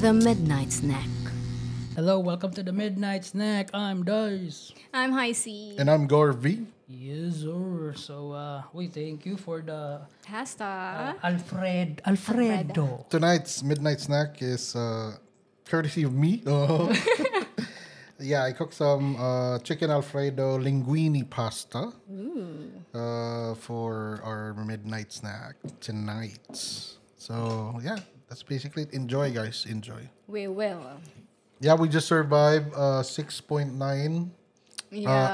The Midnight Snack. Hello, welcome to the Midnight Snack. I'm Dice. I'm Heisey. And I'm Garvey. Yes, sir. So, we thank you for the Hasta. Alfredo. Tonight's midnight snack is courtesy of me. Yeah, I cooked some chicken Alfredo linguine pasta for our midnight snack tonight. So, yeah, that's basically it. Enjoy, guys. Enjoy. We will. Yeah, we just survived 6.9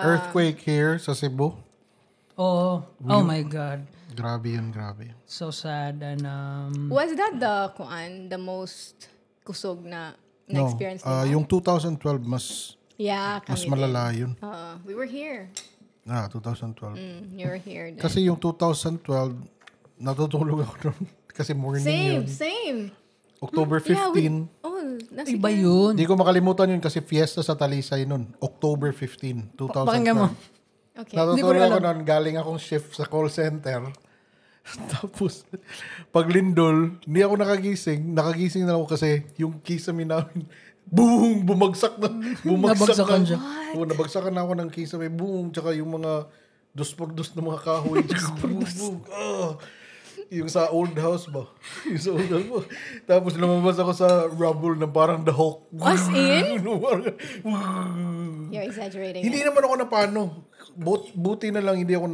earthquake here sa Cebu. Oh my God. Grabe yun, grabe. So sad. And, Was that the most kusog na experience nila? Yung 2012 mas kami malala yun. We were here. 2012. You were here. Then. Kasi yung 2012, natutulog ako doon. Kasi morning yun. Same. October 15. Nasa iba yun. Hindi ko makalimutan yun kasi fiesta sa Talisay nun. October 15, 2012. Pakinggan mo. Okay. Natutulog ako nun. Galing akong shift sa call center. Tapos, pag lindol, hindi ako nakagising. Nakagising na ako kasi yung kisame namin, boom! Bumagsak na. Nabagsakan siya. Oo, nabagsakan na ako ng kisame. Boom! Tsaka yung mga dos na mga kahoy. Boom! Yung sa old house ba? Yung sa old house ba? Tapos lumabas ako sa rubble na parang the Hulk. As in? You're exaggerating. Hindi naman ako na paano. Buti na lang hindi ako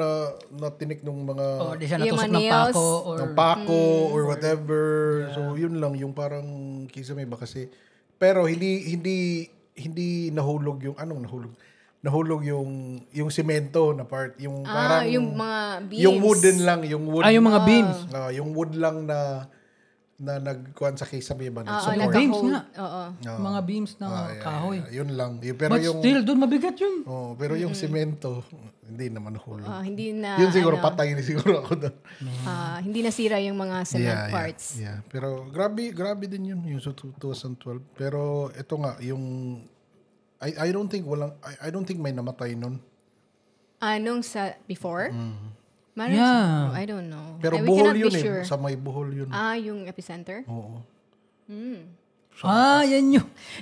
natinik ng mga Di siya natusok ng pako. or whatever. So yun lang yung parang kisame ba kasi. Pero hindi nahulog yung nahulog yung semento na part, yung parang yung mga beams. yung wooden lang, yung wood. Yung mga beams. Yung wood lang na nagkuhan sa kisame ba na support. Beams nga. Oo. Mga beams na kahoy. Yun lang. Pero But yung still, doon mabigat yun. pero yung semento hindi naman nahulog. Hindi na. Yun siguro patay ni siguro ako doon. Hindi nasira yung mga cement parts. Yeah. Pero grabe din yun yung 2012. Pero ito nga yung I don't think may namatay nun. Anong sa before? Meron Yeah. siguro, I don't know. Pero We Bohol cannot yun be sure. Sa may Bohol yun. Yung epicenter? Oo.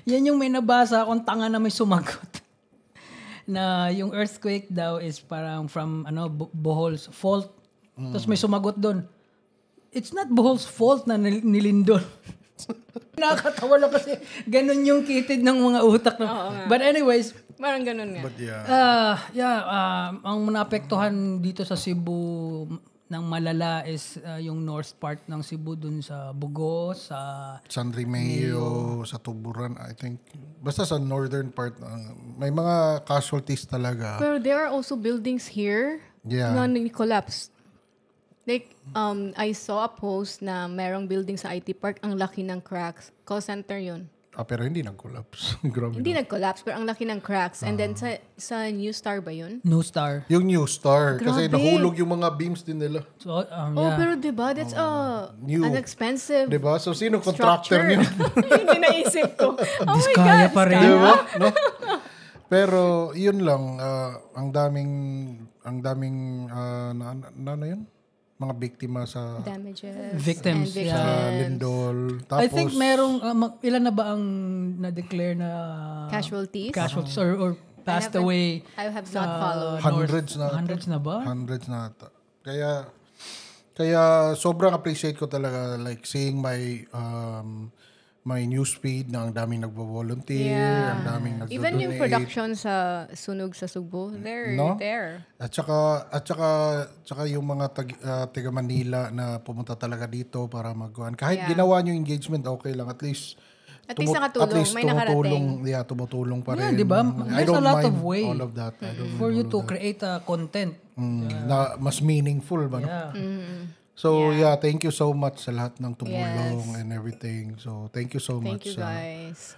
Yan yung may nabasa akong tanga na may sumagot. Na yung earthquake daw is parang from Bohol's fault. Tapos may sumagot doon. It's not Bohol's fault na nilindol. Nakakatawa lang kasi ganun yung kitid ng mga utak. But anyways, Parang ganun nga. But yeah. Ang naapektuhan dito sa Cebu ng malala is yung north part ng Cebu dun sa Bugo, sa San Remeo, sa Tuburan, I think. Basta sa northern part, may mga casualties talaga. Pero there are also buildings here na collapsed. Like, I saw a post na merong building sa IT Park, ang laki ng cracks. Call center yun. Pero hindi nag-collapse. Grabe. Hindi nag-collapse, pero ang laki ng cracks. And then sa New Star ba yun? New Star. Yung New Star. Kasi Grabe. nahulog yung mga beams din nila. So, Pero diba, that's New. an expensive Diba? So, sino contractor niyo? Hindi naisip ko. Oh my Diskaya God. pa rin. Diba? No? Pero, yun lang. Ang daming ano yun? Mga biktima sa Damages. Victims, And sa victims. lindol. Tapos, I think merong, ilan na ba ang na-declare na Casualties? or passed away? I have sa not followed. Hundreds na ba? Hundreds na ata. Kaya sobrang appreciate ko talaga like seeing my newsfeed na ang daming nagvo-volunteer, ang daming nagdo-donate. Even yung production sa Sunog sa Sugbo, they're there. At saka yung mga taga Manila na pumunta talaga dito para magkuhan. Kahit ginawa nyo engagement, okay lang. At least nakatulong. May nakarating. Tumutulong pa rin. Yeah, di ba? I There's don't a lot mind of way all of that. I don't for mind you all to of that. create a content. Na mas meaningful ba? No? Yeah. So, thank you so much sa lahat ng tumulong and everything. So, thank you so much. Thank you guys.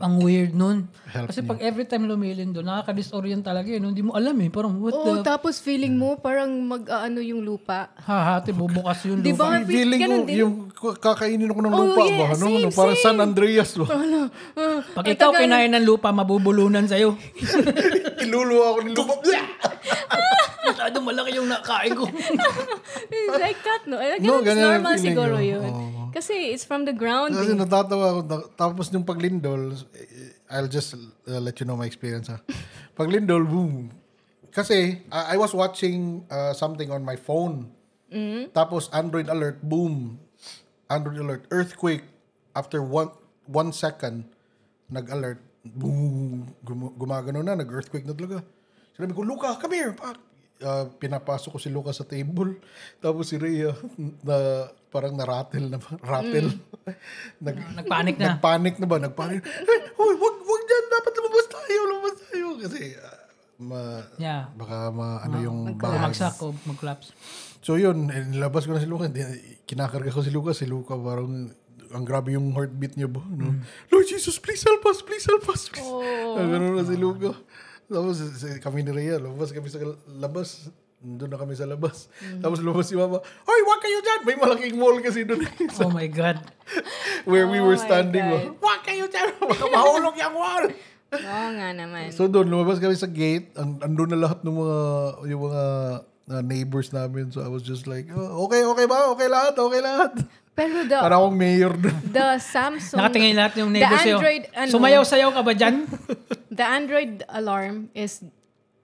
Ang weird nun. Help Kasi pag every time lumilin doon, nakaka-disorient talaga yun. Hindi mo alam Parang what the... Tapos feeling mo parang yung lupa. Hahati, bubukas yung Di ba? lupa. Feeling ko, Ganun din. yung kakainin ako ng lupa ba? Parang San Andreas ba? Pag ikaw kinain ng lupa, mabubulunan sa'yo. Iluluwa ako ng lupa. Masyado malaki yung nakain ko. It's like that, no? I guess No, ganun ang normal feeling siguro ko. yun. Kasi it's from the ground. Kasi natatawa ako. Tapos yung paglindol, I'll just let you know my experience. Paglindol, boom. Kasi I was watching something on my phone. Tapos Android alert, boom. Android alert, earthquake. After 1 second, nag-alert, boom. Gumagano na, nag-earthquake na talaga. Sinabi ko, Luca, come here. Pinapasok ko si Luca sa table. Tapos si Rhea, parang na-rattle. Nagpanik na. Nagpanik na ba? Nagpanik. Hoy, wag dyan. Dapat lumabas tayo. Kasi, baka yung Bumagsak o mag-collapse. So yun, nilabas ko na si Luca. Kinakarga ko si Luca. Si Luca parang, ang grabe yung heartbeat niya ba? No? Lord Jesus, please help us. Please help us. Ganun na si Luca. Tapos kami ni Rhea, lumabas kami sa labas. Doon na kami sa labas. Tapos lumabas si Mama, hoy, wag kayo dyan! May malaking mall kasi doon. Oh my God. Where we were standing. Wag kayo dyan! Baka mahulog yung wall! Oo nga naman. So doon, lumabas kami sa gate. Andun na lahat ng yung mga neighbors namin. So I was just like, okay ba? Okay lahat. Pero para akong mayor doon. The Samsung... Nakatingin lahat yung neighbors sa'yo. Android, Sumayaw-sayaw ka ba dyan? The Android alarm is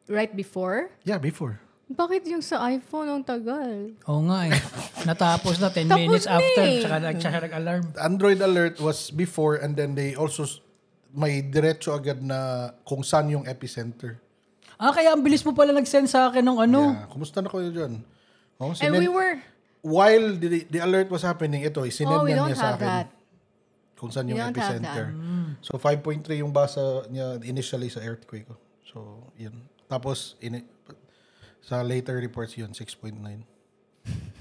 right before? Yeah, before. Bakit yung sa iPhone ang tagal? Oo nga eh. Natapos na 10 minutes after. Tsaka nag-alarm. Android alert was before and then they also may diretso agad na kung saan yung epicenter. Kaya ang bilis mo pala nag-send sa akin ng ano. Yeah. Kumusta na kayo dyan? And we were... While the alert was happening, ito, sinend niya sa akin. That. Kung saan yung epicenter. So, 5.3 yung basa niya initially sa earthquake. So, yun. Tapos, sa later reports yun, 6.9.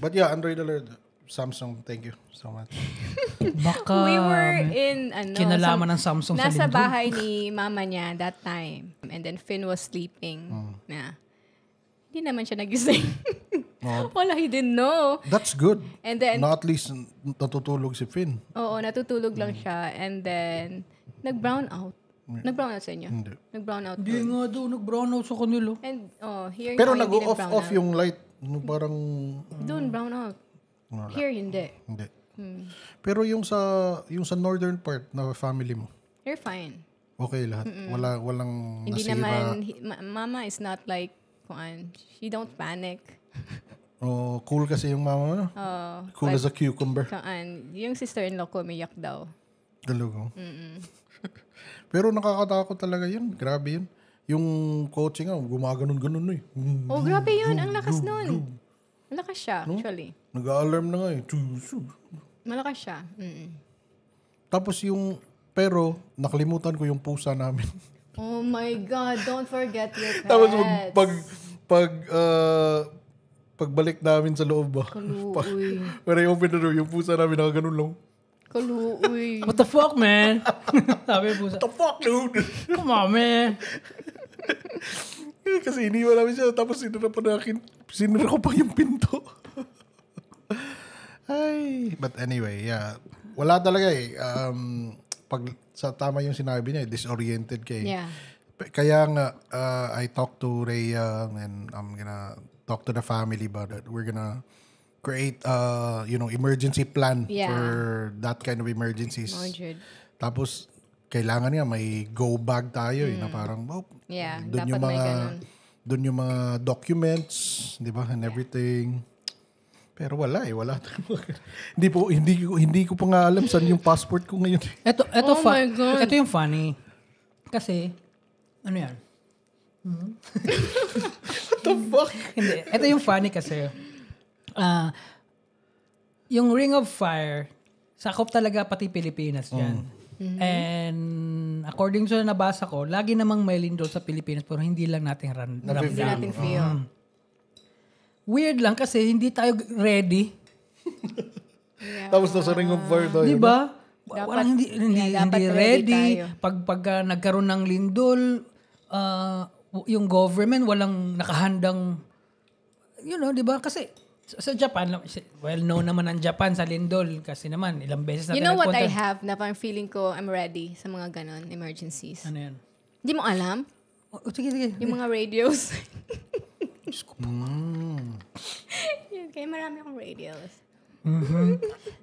But yeah, Android alert, Samsung, thank you so much. Baka we were in, kinalaman ng Samsung sa nasa lindol. bahay ni mama niya that time. And then Finn was sleeping. Hindi naman siya nagising. Wala, he didn't know. That's good. And then, at least natutulog si Finn. Oo, natutulog lang siya. And then, nag-brown out. Nag-brown out sa inyo? Hindi. Nag-brown out. Hindi nga daw, nag-brown out sa kanilo. And, here Pero nga, hindi nag-off yung light. Parang... Doon, brown out. Wala. Here, hindi. Hindi. Pero yung sa northern part na family mo, You're fine. okay lahat. Walang Hindi nasira. naman, mama is not like, she don't panic. Cool kasi yung mama mo, no? Cool as a cucumber. Yung sister-in-law ko, umiyak daw. Talaga. Pero nakakatakot talaga yun. Grabe yun. Yung coaching nga, gumaganon-ganon eh. Grabe yun. Ang lakas nun. Malakas siya, actually. Nag-alarm na nga eh. Malakas siya. Tapos pero nakalimutan ko yung pusa namin. Oh my God, don't forget your pets. Tapos pagbalik namin sa loob ba? Kaluoy. Pero yung open na door, yung pusa namin nakaganon lang. Kaluoy. What the fuck, man? Sabi po What the fuck, dude? Come on, man. Kasi iniwan namin siya. Tapos sinira ko pa yung pinto. Ay. But anyway, yeah. Wala talaga eh. Pag sa tama yung sinabi niya, disoriented ka eh. Yeah. Kaya nga, I talked to Rhea and I'm gonna talk to the family about it. We're gonna create emergency plan for that kind of emergencies. Tapos kailangan nga may go bag tayo na parang doon yung mga documents, 'di ba? And everything. Pero wala. Hindi ko pa nga alam saan yung passport ko ngayon. Ito my God. Ito yung funny. Kasi ano yan? What the fuck? Hindi. Ito yung funny kasi. Yung Ring of Fire, sakop talaga pati Pilipinas yan. And according to nabasa ko, lagi namang may lindol sa Pilipinas pero hindi lang natin ramdam. Hindi natin feel. Weird lang kasi hindi tayo ready. Tapos nasa Ring of Fire tayo. Di ba? Dapat- Walang hindi dapat ready. ready tayo. Pag nagkaroon ng lindol, yung government walang nakahandang, di ba? Kasi sa Japan, well known naman ang Japan sa lindol kasi naman ilang beses natin You know what I nagpunta. have na parang feeling ko I'm ready sa mga ganon emergencies? Ano yan? Hindi mo alam? Sige. Yung mga radios. Okay, marami akong radios.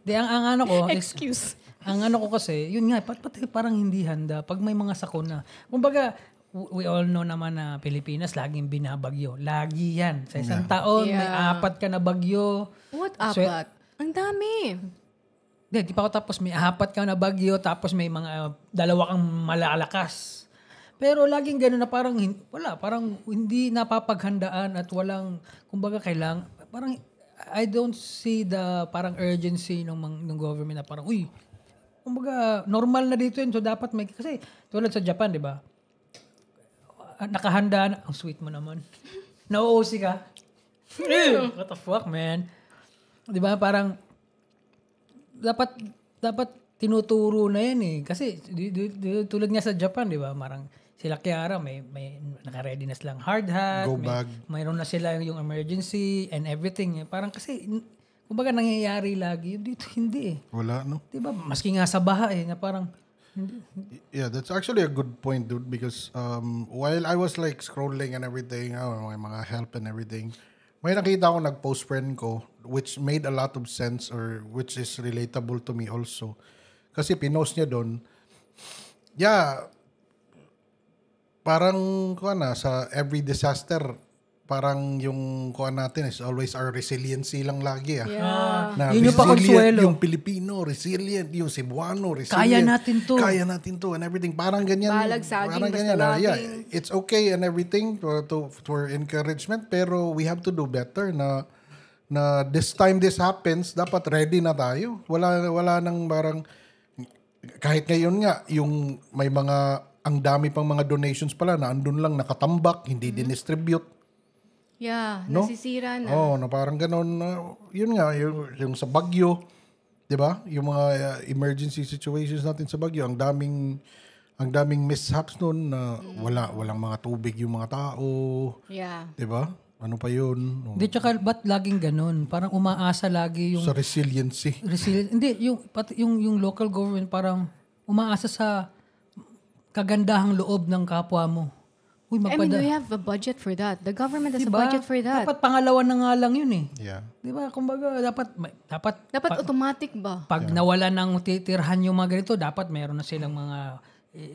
Di, ang ano ko, Excuse. ang ano ko kasi, yun nga, pati parang hindi handa pag may mga sakuna. Kumbaga, we all know naman na Pilipinas laging binabagyo. Lagi yan. Sa isang taon, may 4 ka na bagyo. What, 4? Ang dami. Di pa ako tapos may 4 ka na bagyo, tapos may mga 2 kang malalakas. Pero laging gano'n na parang, parang hindi napapaghandaan at walang, kumbaga parang, I don't see the parang urgency ng government na parang, kumbaga, normal na dito yun. So, dapat may, kasi tulad sa Japan, di ba? Nakahanda na, ang sweet mo naman. Na-OOC ka? What the fuck, man? Di ba, parang, dapat tinuturo na yan eh. Kasi, tulad nga sa Japan, di ba? Parang, sila Kiara, may naka-ready na silang hard hat. Mayroon na sila yung emergency and everything. Parang kasi, kumbaga nangyayari lagi. Dito hindi eh. Wala, no? Diba? Maski nga sa baha eh, na parang, hindi. Yeah, that's actually a good point, dude, because while I was like scrolling and everything, may mga help and everything, may nakita ko nag-post friend ko, which made a lot of sense or which is relatable to me also. Kasi pinost niya doon, parang sa every disaster, parang yung natin is always our resiliency lang lagi. Na yun yung pakonsuelo. Yung Pilipino, resilient. Yung Cebuano, resilient. Kaya natin to and everything. Parang ganyan. Balag saging, parang basta ganyan. laging. It's okay and everything for encouragement, pero we have to do better na this time this happens, dapat ready na tayo. Wala nang parang, kahit ngayon nga, yung may mga, ang dami pang mga donations pala na andun lang nakatambak, hindi dinistribute. Yeah, no? Nasisira na. Na parang gano'n. Yun nga, yung sa Bagyo, di ba? Yung mga emergency situations natin sa Bagyo, ang daming mishaps noon na walang mga tubig yung mga tao. Yeah. Di ba? Ano pa yun? Hindi, tsaka ba't laging ganun? Parang umaasa lagi yung... Sa resiliency. Hindi, yung local government parang umaasa sa kagandahang loob ng kapwa mo. I mean, we have a budget for that. The government has a budget for that. Dapat pangalawa na nga lang yun eh. Yeah. Di ba? Kumbaga, dapat automatic ba? Pag nawala ng titirhan yung mga ganito, dapat meron na silang mga,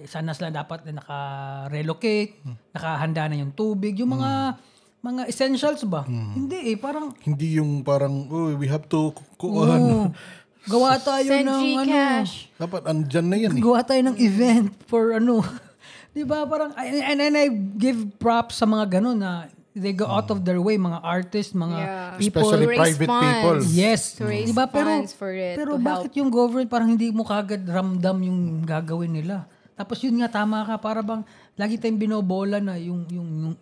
sana sila dapat na naka-relocate, nakahanda na yung tubig, yung mga essentials ba? Hindi eh, parang... Hindi yung parang, we have to gawa tayo ng cash. Dapat andyan na yan eh. Gawa tayo ng event for Di ba? Parang, and I give props sa mga ganun na they go out of their way, mga artists, mga people. Especially private people. Yes. To raise diba? funds for it. Pero bakit yung government parang hindi mo kagad ramdam yung gagawin nila? Tapos yun nga, tama ka. Para bang, lagi tayong binobola na yung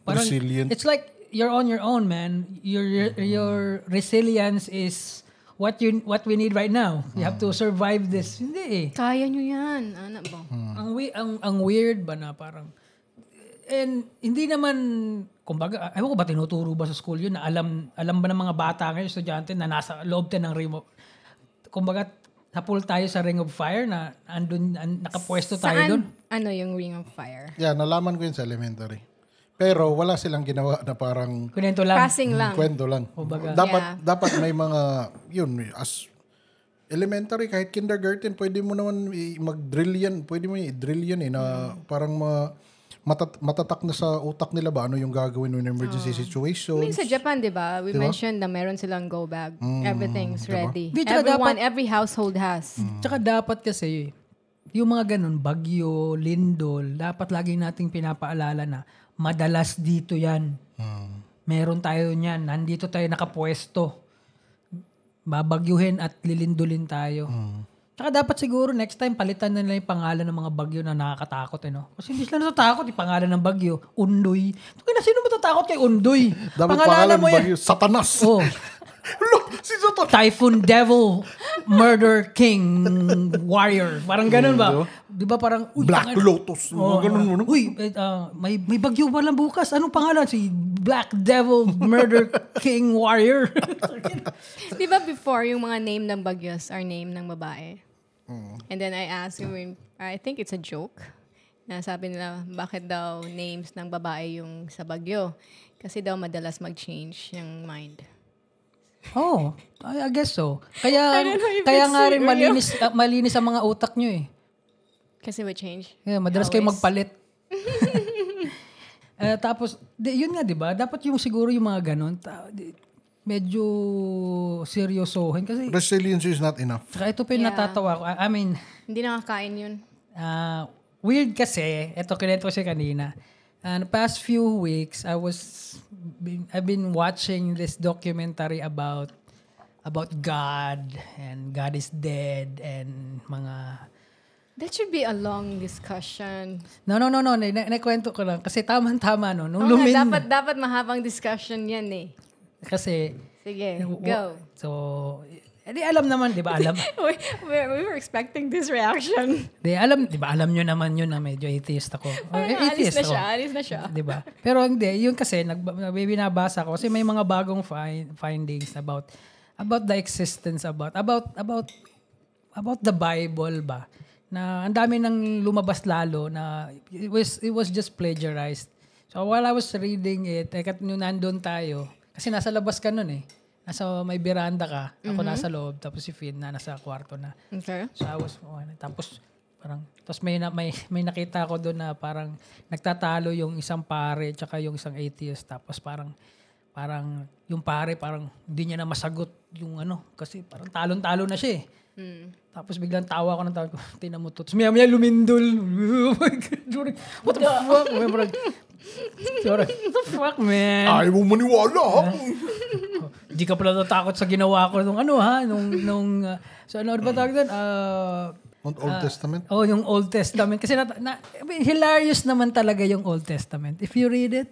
parang, resilient. It's like, you're on your own, man. Your resilience is what we need right now. You have to survive this. Hindi eh. Kaya nyo yan. Ano ba? Ang weird ba na parang, and hindi naman, kumbaga, ewan ko ba tinuturo ba sa school yun na alam ba ng mga bata ngayon, estudyante na nasa loob tayo ng remote. Kumbaga, napul tayo sa Ring of Fire na nakapwesto tayo doon. Ano yung Ring of Fire? Yeah, nalaman ko yun sa elementary. Pero wala silang ginawa na parang kwento lang. Passing lang. Kwento lang. Dapat may mga yun as elementary kahit kindergarten pwede mo naman mag-drill yan. Pwede mo i-drill yan na parang matatak na sa utak nila ba ano yung gagawin in emergency situation. Sa Japan, 'di ba? We mentioned na meron silang go bag. Everything's ready. Every household has. Tsaka dapat kasi yung mga ganun, bagyo, lindol, dapat lagi nating pinapaalala na madalas dito yan. Meron tayo niyan. Nandito tayo nakapwesto. Babagyuhin at lilindulin tayo. Tsaka dapat siguro next time palitan na nila yung pangalan ng mga bagyo na nakakatakot. Kasi hindi sila natatakot yung pangalan ng bagyo. Undoy. Sino matatakot kay Undoy? Dapat pangalan ng bagyo, Satanas. Oh. Si Satanas. Typhoon Devil, Murder King, Warrior. Parang ganun ba? Di ba parang... Black Lotus. Ganun. May bagyo ba lang bukas? Anong pangalan? Si Black Devil, Murder King, Warrior. Di ba before yung mga name ng bagyos are name ng babae? And then I asked him, I think it's a joke. Na sabi nila, bakit daw names ng babae yung sa bagyo? Kasi daw madalas mag-change yung mind. Oh, I guess so. I Kaya don't know if kaya it's nga rin real. malinis ang mga utak nyo eh. Kasi we change. Yeah, madalas kayo Always. magpalit. Tapos, yun nga, di ba? Dapat yung siguro yung mga ganun, medyo seryosohin. Kasi, Resilience is not enough. saka ito pa yung Yeah. natatawa ko. I mean, Hindi nakakain yun. weird kasi, ito kinento ko siya kanina. The past few weeks, I've been watching this documentary about God and God is dead and mga That should be a long discussion. No. Nakwento ko lang kasi tama no. Nung Oo nga, dapat mahabang discussion yan eh. kasi Sige, go. So, di alam naman, di ba? Alam. we were expecting this reaction. Di ba? Alam nyo naman yun na medyo atheist ako. Alis na siya. Di ba? Pero hindi, yun kasi binabasa ko kasi may mga bagong findings about the existence about the Bible ba, na ang dami nang lumabas lalo na it was just plagiarized. So while I was reading it, nung nandun tayo, kasi nasa labas ka nun eh. Nasa may veranda ka, ako nasa loob, tapos si Finn na nasa kwarto na. Okay. So tapos may nakita ko doon na parang nagtatalo yung isang pare tsaka yung isang atheist, tapos parang yung pare parang hindi niya na masagot yung kasi parang talon-talo na siya eh. Tapos biglang tawa ko ng tawag ko, tinan mo to. Tapos maya lumindol. Oh my God. What the fuck? What the fuck, man? Ayaw mo maniwala. Di ka pala natakot sa ginawa ko nung so ano ba tawag doon? Old Testament? Oh, yung Old Testament. Kasi I mean, hilarious naman talaga yung Old Testament. If you read it,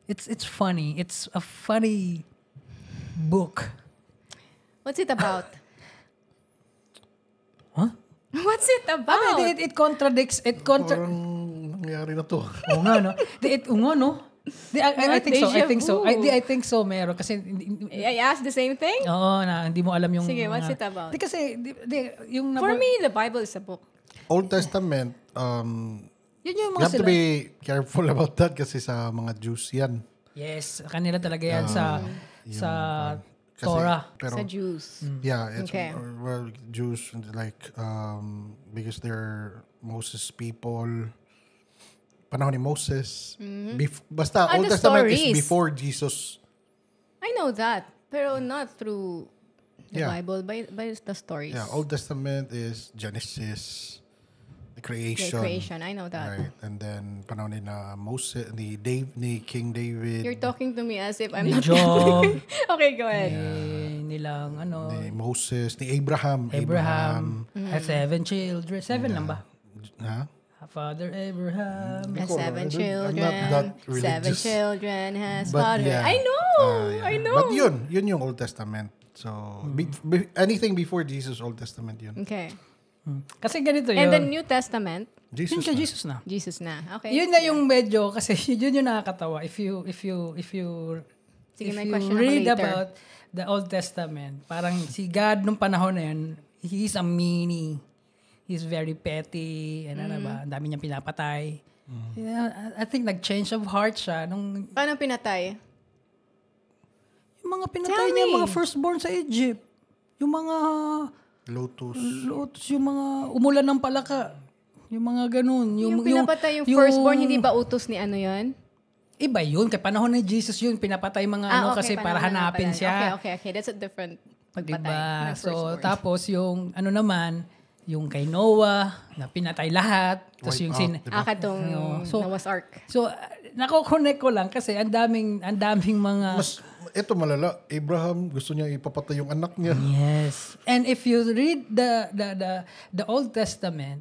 it's funny. It's a funny book. What's it about? Huh? What's it about? I mean, it contradicts. Parang nangyari na to. Oo nga, no? No? I think so. I think so. Deja vu. I think so. Meron. Kasi, I asked the same thing? oo, na hindi mo alam yung... Sige, what's it about? Di kasi, yung... For me, the Bible is a book. Old Testament, yun yung you mga have to sila. be careful about that kasi sa mga Jews yan. Yes, kanila talaga yan sa Kasi, Torah. Pero, Sa Jews. yeah, it's Okay. well, Jews like because they're Moses people. Panahon ni Moses. Basta Old the Testament stories. is before Jesus. I know that. Pero not through the Yeah. Bible, by the stories. Yeah, Old Testament is Genesis, the creation. Creation, I know that. Right. And then panahon ni na Moses, ni King David, You're talking to me as if I'm Ni not Job, Okay, go ahead. nilang ni Moses, ni Abraham. Abraham, had 7 children. 7 lang ba? Ha? Father Abraham. Has Ko, 7 I'm children. not that 7 religious. children has But father. yeah. I know. Yeah. I know. But yun yung Old Testament. So, anything before Jesus, Old Testament yun. Okay. Kasi ganito And the yun. New Testament, Jesus Yun kay na. Jesus na. Jesus na. Okay. Yun na yung medyo, kasi yun yung nakakatawa. If you Sige, may if you question ako read later. about the Old Testament, parang si God nung panahon na yun, he's a meanie. He's very petty. And ano ba, ang dami niyang pinapatay. Yeah, I think nag-change of heart siya nung Paano pinatay? yung mga pinatay Tell niya, me. mga firstborn sa Egypt. Yung mga Lotus. yung mga umulan ng palaka. Yung mga ganun. Yung pinapatay yung firstborn, hindi ba utos ni ano yun? Iba yun. Kay panahon ni Jesus yun, pinapatay mga kasi para panahon na hanapin pala. siya. Okay. That's a different pagpatay. Diba? ng So, firstborn. tapos yung ano naman, yung kay Noah, na pinatay lahat. Tapos Wipe yung out, diba? Katong So- Noah's Ark. So, nako-connect ko lang kasi ang daming mga... Ito malala, Abraham gusto niya ipapatay yung anak niya. Yes. And if you read the Old Testament,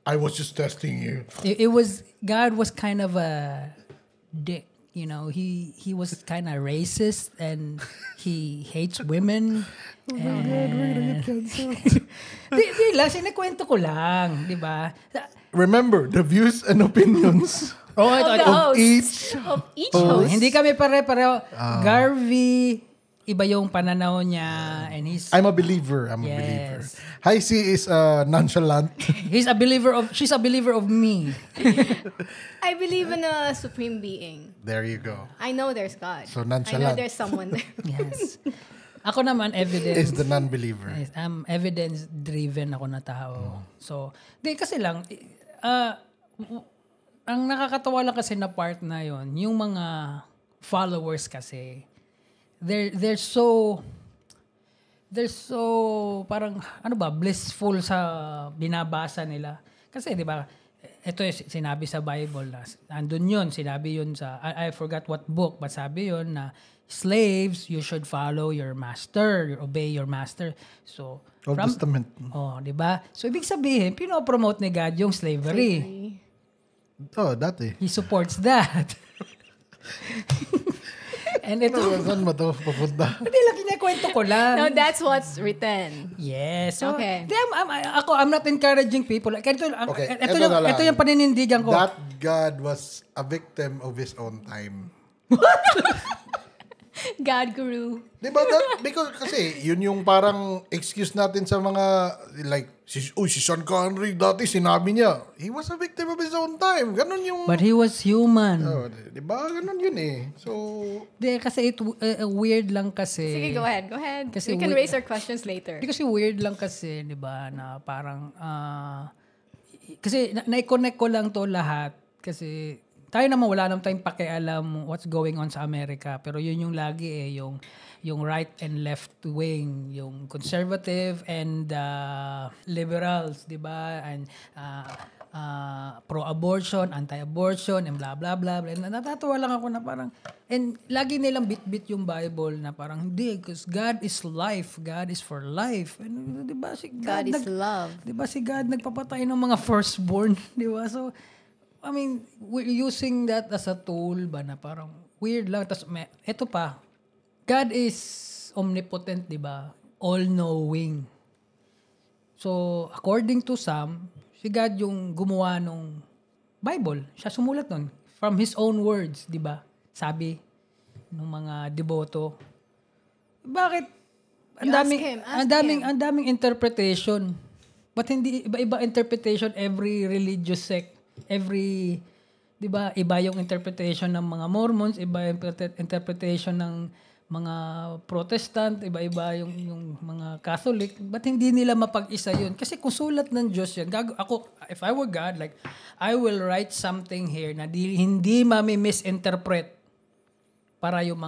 I was just testing you. it was, God was kind of a dick. You know, he was kind of racist and he hates women. Di lang, sinikwento ko lang, di ba? Remember, the views and opinions Of each each Oh, host. hindi kami pare-pareho. Garvey, iba yung pananaw niya and I'm a believer. I'm a believer. Yes. Heisey is nonchalant. she's a believer of me. I believe in a supreme being. There you go. I know there's God. So, I know nonchalant. there's someone there. Yes. Ako naman, evidence. Is the non-believer. Yes, I'm evidence-driven ako na tao. So, kasi lang, ang nakakatawa lang kasi na part na yon, yung mga followers kasi, they're so parang, blissful sa binabasa nila. Kasi, di ba, ito yung sinabi sa Bible na, andun yun, sinabi yun sa, I forgot what book, but sabi yun na, slaves, you should follow your master, obey your master. So, Old Testament. di ba? So, ibig sabihin, pinopromote ni God yung slavery. Dati. He supports that. And ito, Saan mo ito papunta? hindi lang, kinakwento ko lang. No, that's what's written. Yes. So, Okay. I'm not encouraging people. Ito na lang. yung paninindigan ko. That God was a victim of his own time. God guru. Diba? Because kasi, yun yung parang excuse natin sa mga, like, si Sean Connery, dati sinabi niya, he was a victim of his own time. Ganon yung... But he was human. Diba? Ganon yun eh. So... Kasi weird lang kasi. Sige, go ahead. Kasi we can raise our questions later. Kasi weird lang kasi, di ba, na parang, kasi na-connect ko lang to lahat kasi tayo naman wala naman tayong pakialam what's going on sa Amerika. Pero yun yung lagi yung right and left wing, yung conservative and liberals, di ba? And pro-abortion, anti-abortion, and blah, blah, blah. And natatawa lang ako na parang, and lagi nilang bit-bit yung Bible na parang, hindi, because God is life. God is for life. And, di ba, si God is love. Di ba si God nagpapatay ng mga firstborn? Di ba? So, I mean, we're using that as a tool ba na parang weird lang. Tapos, eto pa, God is omnipotent, di ba? All-knowing. So, according to some, si God yung gumawa nung Bible. Siya sumulat nun. From His own words, di ba? Sabi ng mga deboto. Bakit? Ang daming interpretation. But hindi iba-iba interpretation every religious sect. Di ba, iba yung interpretation ng mga Mormons, iba yung interpretation ng mga Protestant, iba-iba yung mga Catholic. But hindi nila mapag-isa yun? Kasi kung sulat ng Diyos yan, ako, if I were God, like, I will write something here na hindi mami-misinterpret para yung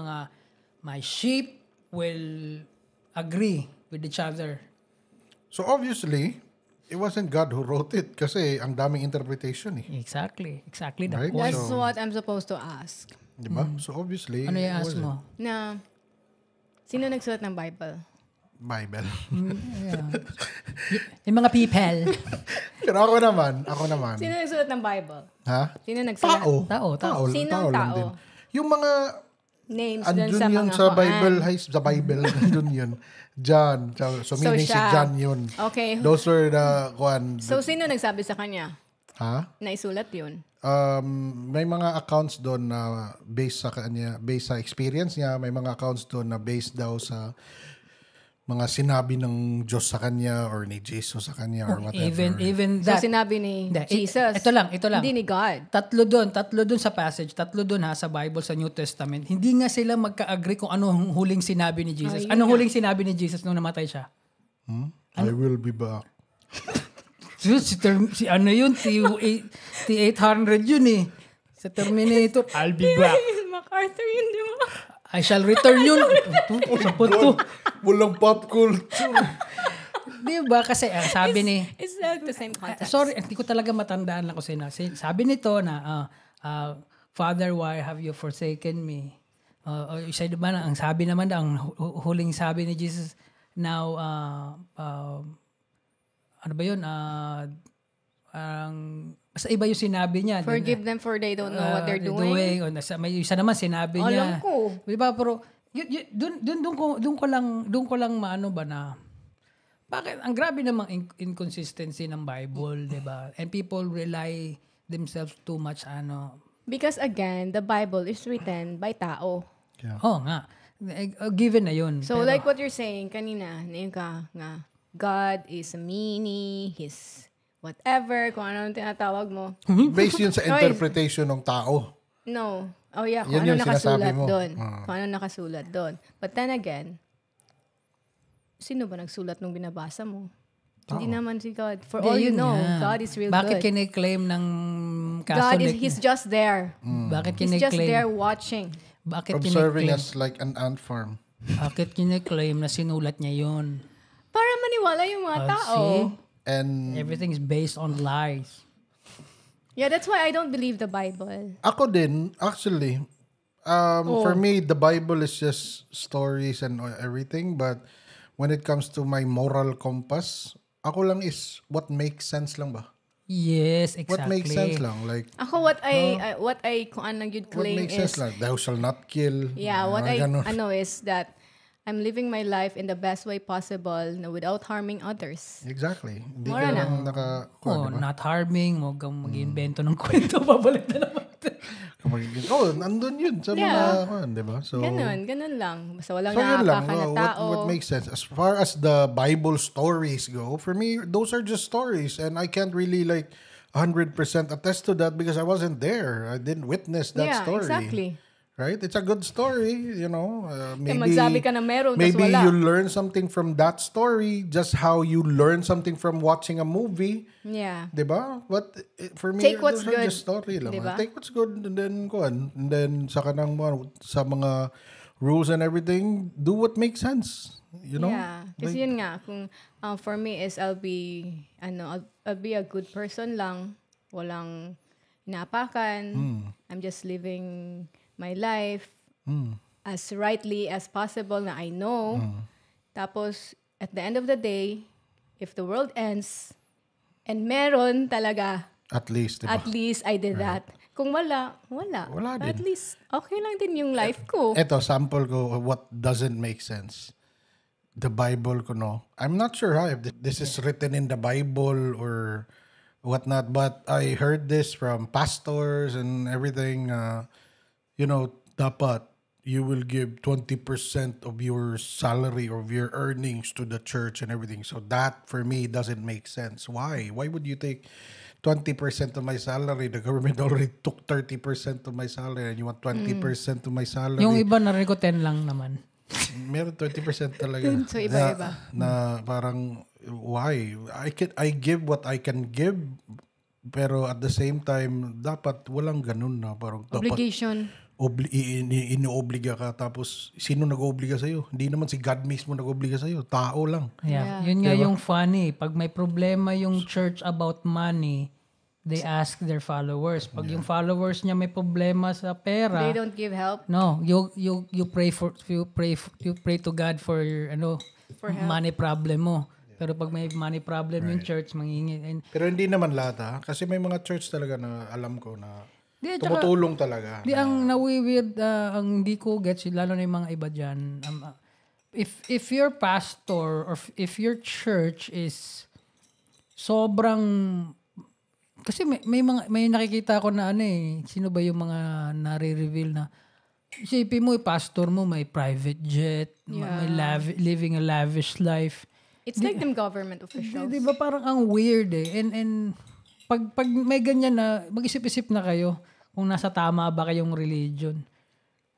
my sheep will agree with each other. So obviously, it wasn't God who wrote it kasi ang daming interpretation eh. Exactly the Right? point. That's what I'm supposed to ask. Diba? So obviously, Ano yung it ask wasn't. mo? Na, sino nagsulat ng Bible? Bible. Yung mga people. Pero ako naman. Sino nagsulat ng Bible? Ha? Sino nagsulat? Tao. Sinong lang tao? din. Yung mga Names dun andun sa yun mga sa Bible, sa Bible, andun yun. John. So meaning si siya. John yun. Okay. Those are the So, sino nagsabi sa kanya ha? na isulat yun? May mga accounts doon na based sa kanya, based sa experience niya, may mga accounts doon na based daw sa mga sinabi ng Diyos sa kanya or ni Jesus sa kanya or whatever. Even So, that. sinabi ni Hindi, Jesus. Ito lang. Hindi ni God. Tatlo doon sa passage, tatlo doon sa Bible, sa New Testament. Hindi nga sila magka-agree kung anong huling sinabi ni Jesus. Anong huling sinabi ni Jesus nung namatay siya? I will be back. Si ano yun? T-800 yun eh. Sa Terminator, I'll be back. MacArthur yun, di ba? I shall return yun. Sa punto. Walang pop culture. Di ba? Kasi sabi ni... It's not the same context. Sorry, hindi ko talaga matandaan lang kasi sabi nito na, Father, why have you forsaken me? Isa diba na, ang sabi naman ang huling sabi ni Jesus, now, ano ba yun? Basta iba yung sinabi niya. Forgive them for they don't know what they're doing. May isa naman sinabi niya. Alam ko. Diba? Pero doon ko lang maano ba na bakit ang grabe namang inconsistency ng Bible, 'di ba? And people rely themselves too much Because again, the Bible is written by tao. Yeah. Oh, nga. Given na 'yun. So like what you're saying kanina, ngayon ka nga, God is a meanie, He's whatever, kung ano tinatawag mo. Based yun sa interpretation ng tao. No. Oh yeah, kung Yun ano yung sinasabi nakasulat mo. doon. Kung ano nakasulat doon. But then again, sino ba nagsulat nung binabasa mo? Hindi naman si God. For Hindi, all you yun know, nga. God is real Bakit good. kiniklaim ng God Catholic? He's just there. Bakit He's just kiniklaim? there watching. Bakit Observing kiniklaim? us like an ant farm. Bakit kiniklaim na sinulat niya yun? Para maniwala yung mga tao. See? And Everything is based on lies. Yeah, that's why I don't believe the Bible. ako din, actually, for me, the Bible is just stories and everything. But when it comes to my moral compass, ako lang is what makes sense lang ba? Yes, exactly. What makes sense lang. Like, Ako what I kung anong you'd what claim makes is sense lang. Thou shall not kill. yeah, what I Ganun. is that I'm living my life in the best way possible na without harming others. Exactly. Hindi Mura ka na. lang Oh, not harming, huwag kang mag-invento ng kwento, babalik na naman. nandun yun sa Yeah. mga, di ba? So, Ganun lang. Basta walang So yun lang, nakakaka na tao. what makes sense. As far as the Bible stories go, for me, those are just stories. And I can't really 100% attest to that because I wasn't there. I didn't witness that Yeah, story. exactly. Right? It's a good story, maybe, magsabi ka na meron, tas maybe wala. you learn something from that story just how you learn something from watching a movie. Yeah. Diba? But for me, Take what's those are good. just story lang. Diba? Take what's good and then sa kanang sa mga rules and everything, do what makes sense. You know? Yeah. Kasi yun nga, kung for me is I'll be a good person lang. Walang inapakan. I'm just living my life as rightly as possible na I know. Tapos, at the end of the day, if the world ends, and meron talaga, At least, diba? at least I did that. Kung wala. Wala At din. least, okay lang din yung life ko. Eto, sample ko of what doesn't make sense. The Bible ko, no? I'm not sure if this is written in the Bible or whatnot, but I heard this from pastors and everything. Dapat you will give 20% of your salary or of your earnings to the church and everything. So that, for me, doesn't make sense. Why? Why would you take 20% of my salary? The government already took 30% of my salary and you want 20% of my salary. Yung iba narinig ko 10 lang naman. Meron 20% talaga. So, iba-iba. Na parang, why? I give what I can give, pero at the same time, dapat walang ganun na. Parang Obligation. Inobliga ka, tapos sino nag-obliga sa'yo? Hindi naman si God mismo nag-obliga sa'yo. Tao lang. Yeah. Yun nga yung funny. Pag may problema yung church about money, they ask their followers. Pag yung followers niya may problema sa pera, They don't give help. no, you pray to God for your money problem mo. Pero pag may money problem yung church, manghingi. Pero hindi naman lahat ha. Kasi may mga church talaga na alam ko na Tsaka, tumutulong talaga. ang nawi-weird, ang hindi ko gets, lalo na yung mga iba dyan, if your pastor or if your church is sobrang, kasi may nakikita ko na sino ba yung mga nare-reveal na, isipin mo, pastor mo may private jet, may living a lavish life. It's like them government officials. Di ba parang ang weird and pag may ganyan na, mag-isip-isip na kayo kung nasa tama ba kayong religion.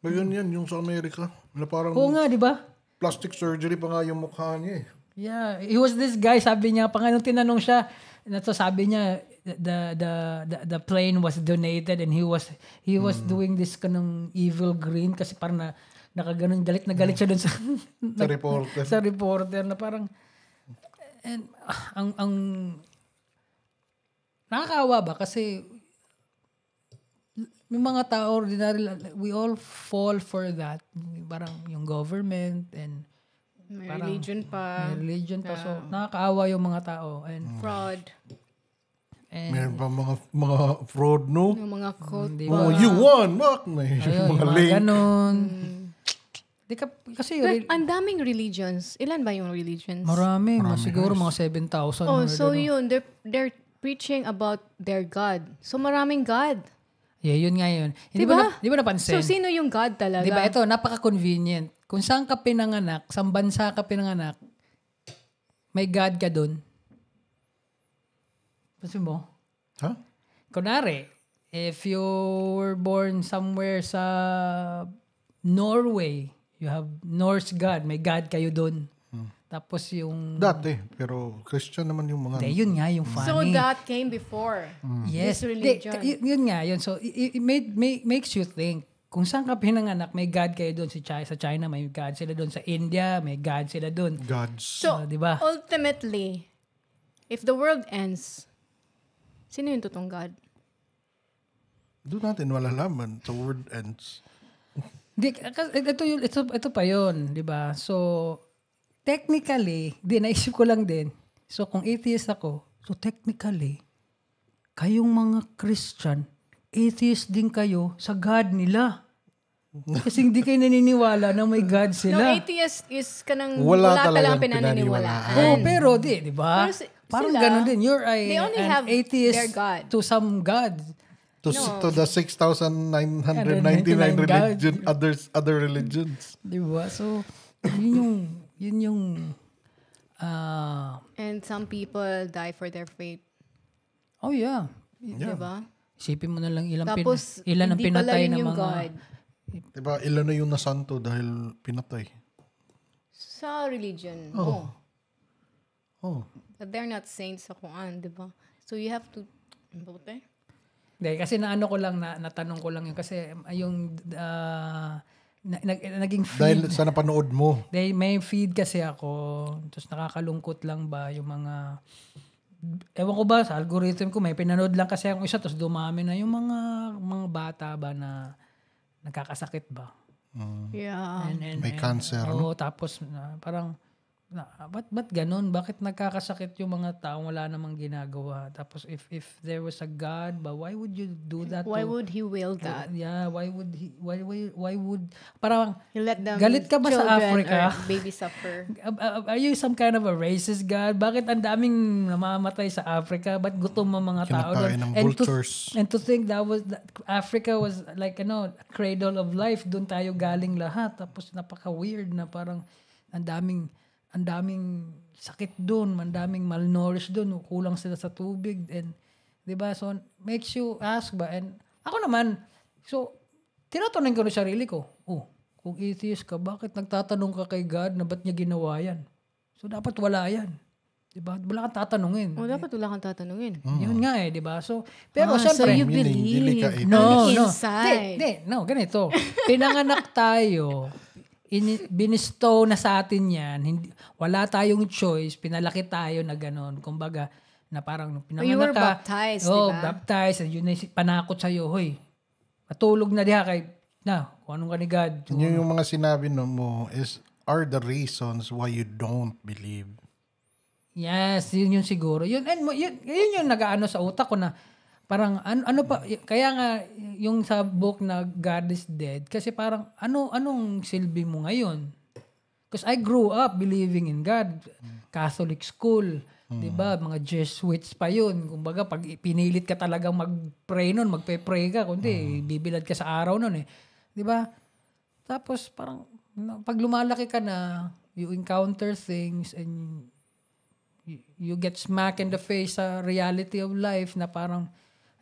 May ganyan yung sa Amerika. Na parang Oo nga, di ba? plastic surgery pa nga yung mukha niya eh. Yeah, he was this guy, sabi niya, nung tinanong siya, sabi niya, the plane was donated and he was doing this kanong evil grin kasi parang nakaganon, galit na galit siya dun Sa reporter. sa reporter na parang, and ang nakakaawa ba kasi may mga tao ordinary, we all fall for that. Parang yung government and May religion pa. may religion pa. So, nakakaawa yung mga tao. And Fraud. Meron pa mga fraud, no? Yung mga cult. Oh, you won! Bak! May ayun, mga yung link. mga ganon. Kasi Ang daming religions. Ilan ba yung religions? marami. Siguro mga 7,000. Oh, so yun. They're preaching about their God. So maraming God. Yeah, yun nga yun. Hindi Diba? di ba napansin? So sino yung God talaga? Di ba ito, napaka-convenient. Kung saan ka pinanganak, saan bansa ka pinanganak, may God ka dun. Kasi mo? Ha? Kunwari, if you were born somewhere sa Norway, you have Norse God, may God kayo dun. Tapos yung... Dati, pero Christian naman yung mga... Hindi, yun nga yung funny. So that came before Yes. this religion. Yun nga, yun. So, it makes you think. Kung saan ka pinanganak, may God kayo doon. Sa China, may God sila doon. Sa India, may God sila doon. gods. So, di ba? ultimately, if the world ends, sino yung totoong God? Doon natin malalaman. The word ends. Ito pa yun, di ba? So, technically, naisip ko lang din. So, kung atheist ako, so technically, kayong mga Christian, atheist din kayo sa God nila. Kasi hindi kayo naniniwala na may God No, sila. atheist is kanang Wala wala talagang talagang pinaniniwalaan. Oh, pero di ba? Pero Parang sila, ganun din. You're they only an have atheist their God. to some God. To the 6,999 religion, other religions. Di ba? So, yun yung And some people die for their faith. oh yeah. Diba? Isipin mo na lang ilan Tapos, ang hindi pala pinatay yun ng yung mga... God. Diba, ilan na yung nasanto dahil pinatay? Sa religion, Oh. But they're not saints sa Quran, diba? So you have to... Buti? Hindi, kasi natanong ko lang yun. Kasi yung naging feed. Dahil sa napanood mo. May feed kasi ako. Tapos nakakalungkot lang ba yung mga... Ewan ko ba, sa algorithm ko, may pinanood lang kasi ang isa, tapos dumami na yung mga bata ba na nagkakasakit ba. Yeah. May cancer, Oo, tapos parang, ba't ganun? Bakit nagkakasakit yung mga tao? Wala namang ginagawa. Tapos if there was a God, ba, why would you do that? Why would he will that? Yeah, why would, parang, He let them galit ka ba sa children Africa? or baby suffer. Are you some kind of a racist God? Bakit ang daming namamatay sa Africa? Ba't gutom ang mga tao Kinakain doon? ng vultures. And to think that Africa was like, a cradle of life. Doon tayo galing lahat. Tapos napaka-weird na parang ang daming sakit doon, ang daming malnourished doon, kulang sila sa tubig. And, di ba? So, makes you ask ba? And ako naman, so, tinatanong ko na sarili ko, kung atheist ka, bakit nagtatanong ka kay God na ba't niya ginawa yan? So, dapat wala yan. Diba? Wala kang tatanungin. Dapat wala kang tatanungin. Yun nga diba? So, pero So syempre, you Meaning, dili ka believe. no. Inside. Ganito. Pinanganak tayo, binistow na sa atin yan, wala tayong choice, pinalaki tayo na gano'n. Kumbaga, na parang pinanganak You were ka. baptized, diba? baptized. Yun na panakot sa'yo, hoy, matulog na diha kay, kung anong ka ni God. Yung mga sinabi mo are the reasons why you don't believe. Yes, yun yung siguro. Yun yung nag-aano sa utak ko na parang ano pa, kaya nga yung sa book na God is Dead, kasi parang anong silbi mo ngayon? Because I grew up believing in God. Catholic school, 'di ba? Mga Jesuits pa yun. Kumbaga pag pinilit ka talagang mag-pray noon, magpe-pray ka, kundi bibilad ka sa araw noon 'Di ba? Tapos parang pag lumalaki ka na, you encounter things and you get smacked in the face sa reality of life na parang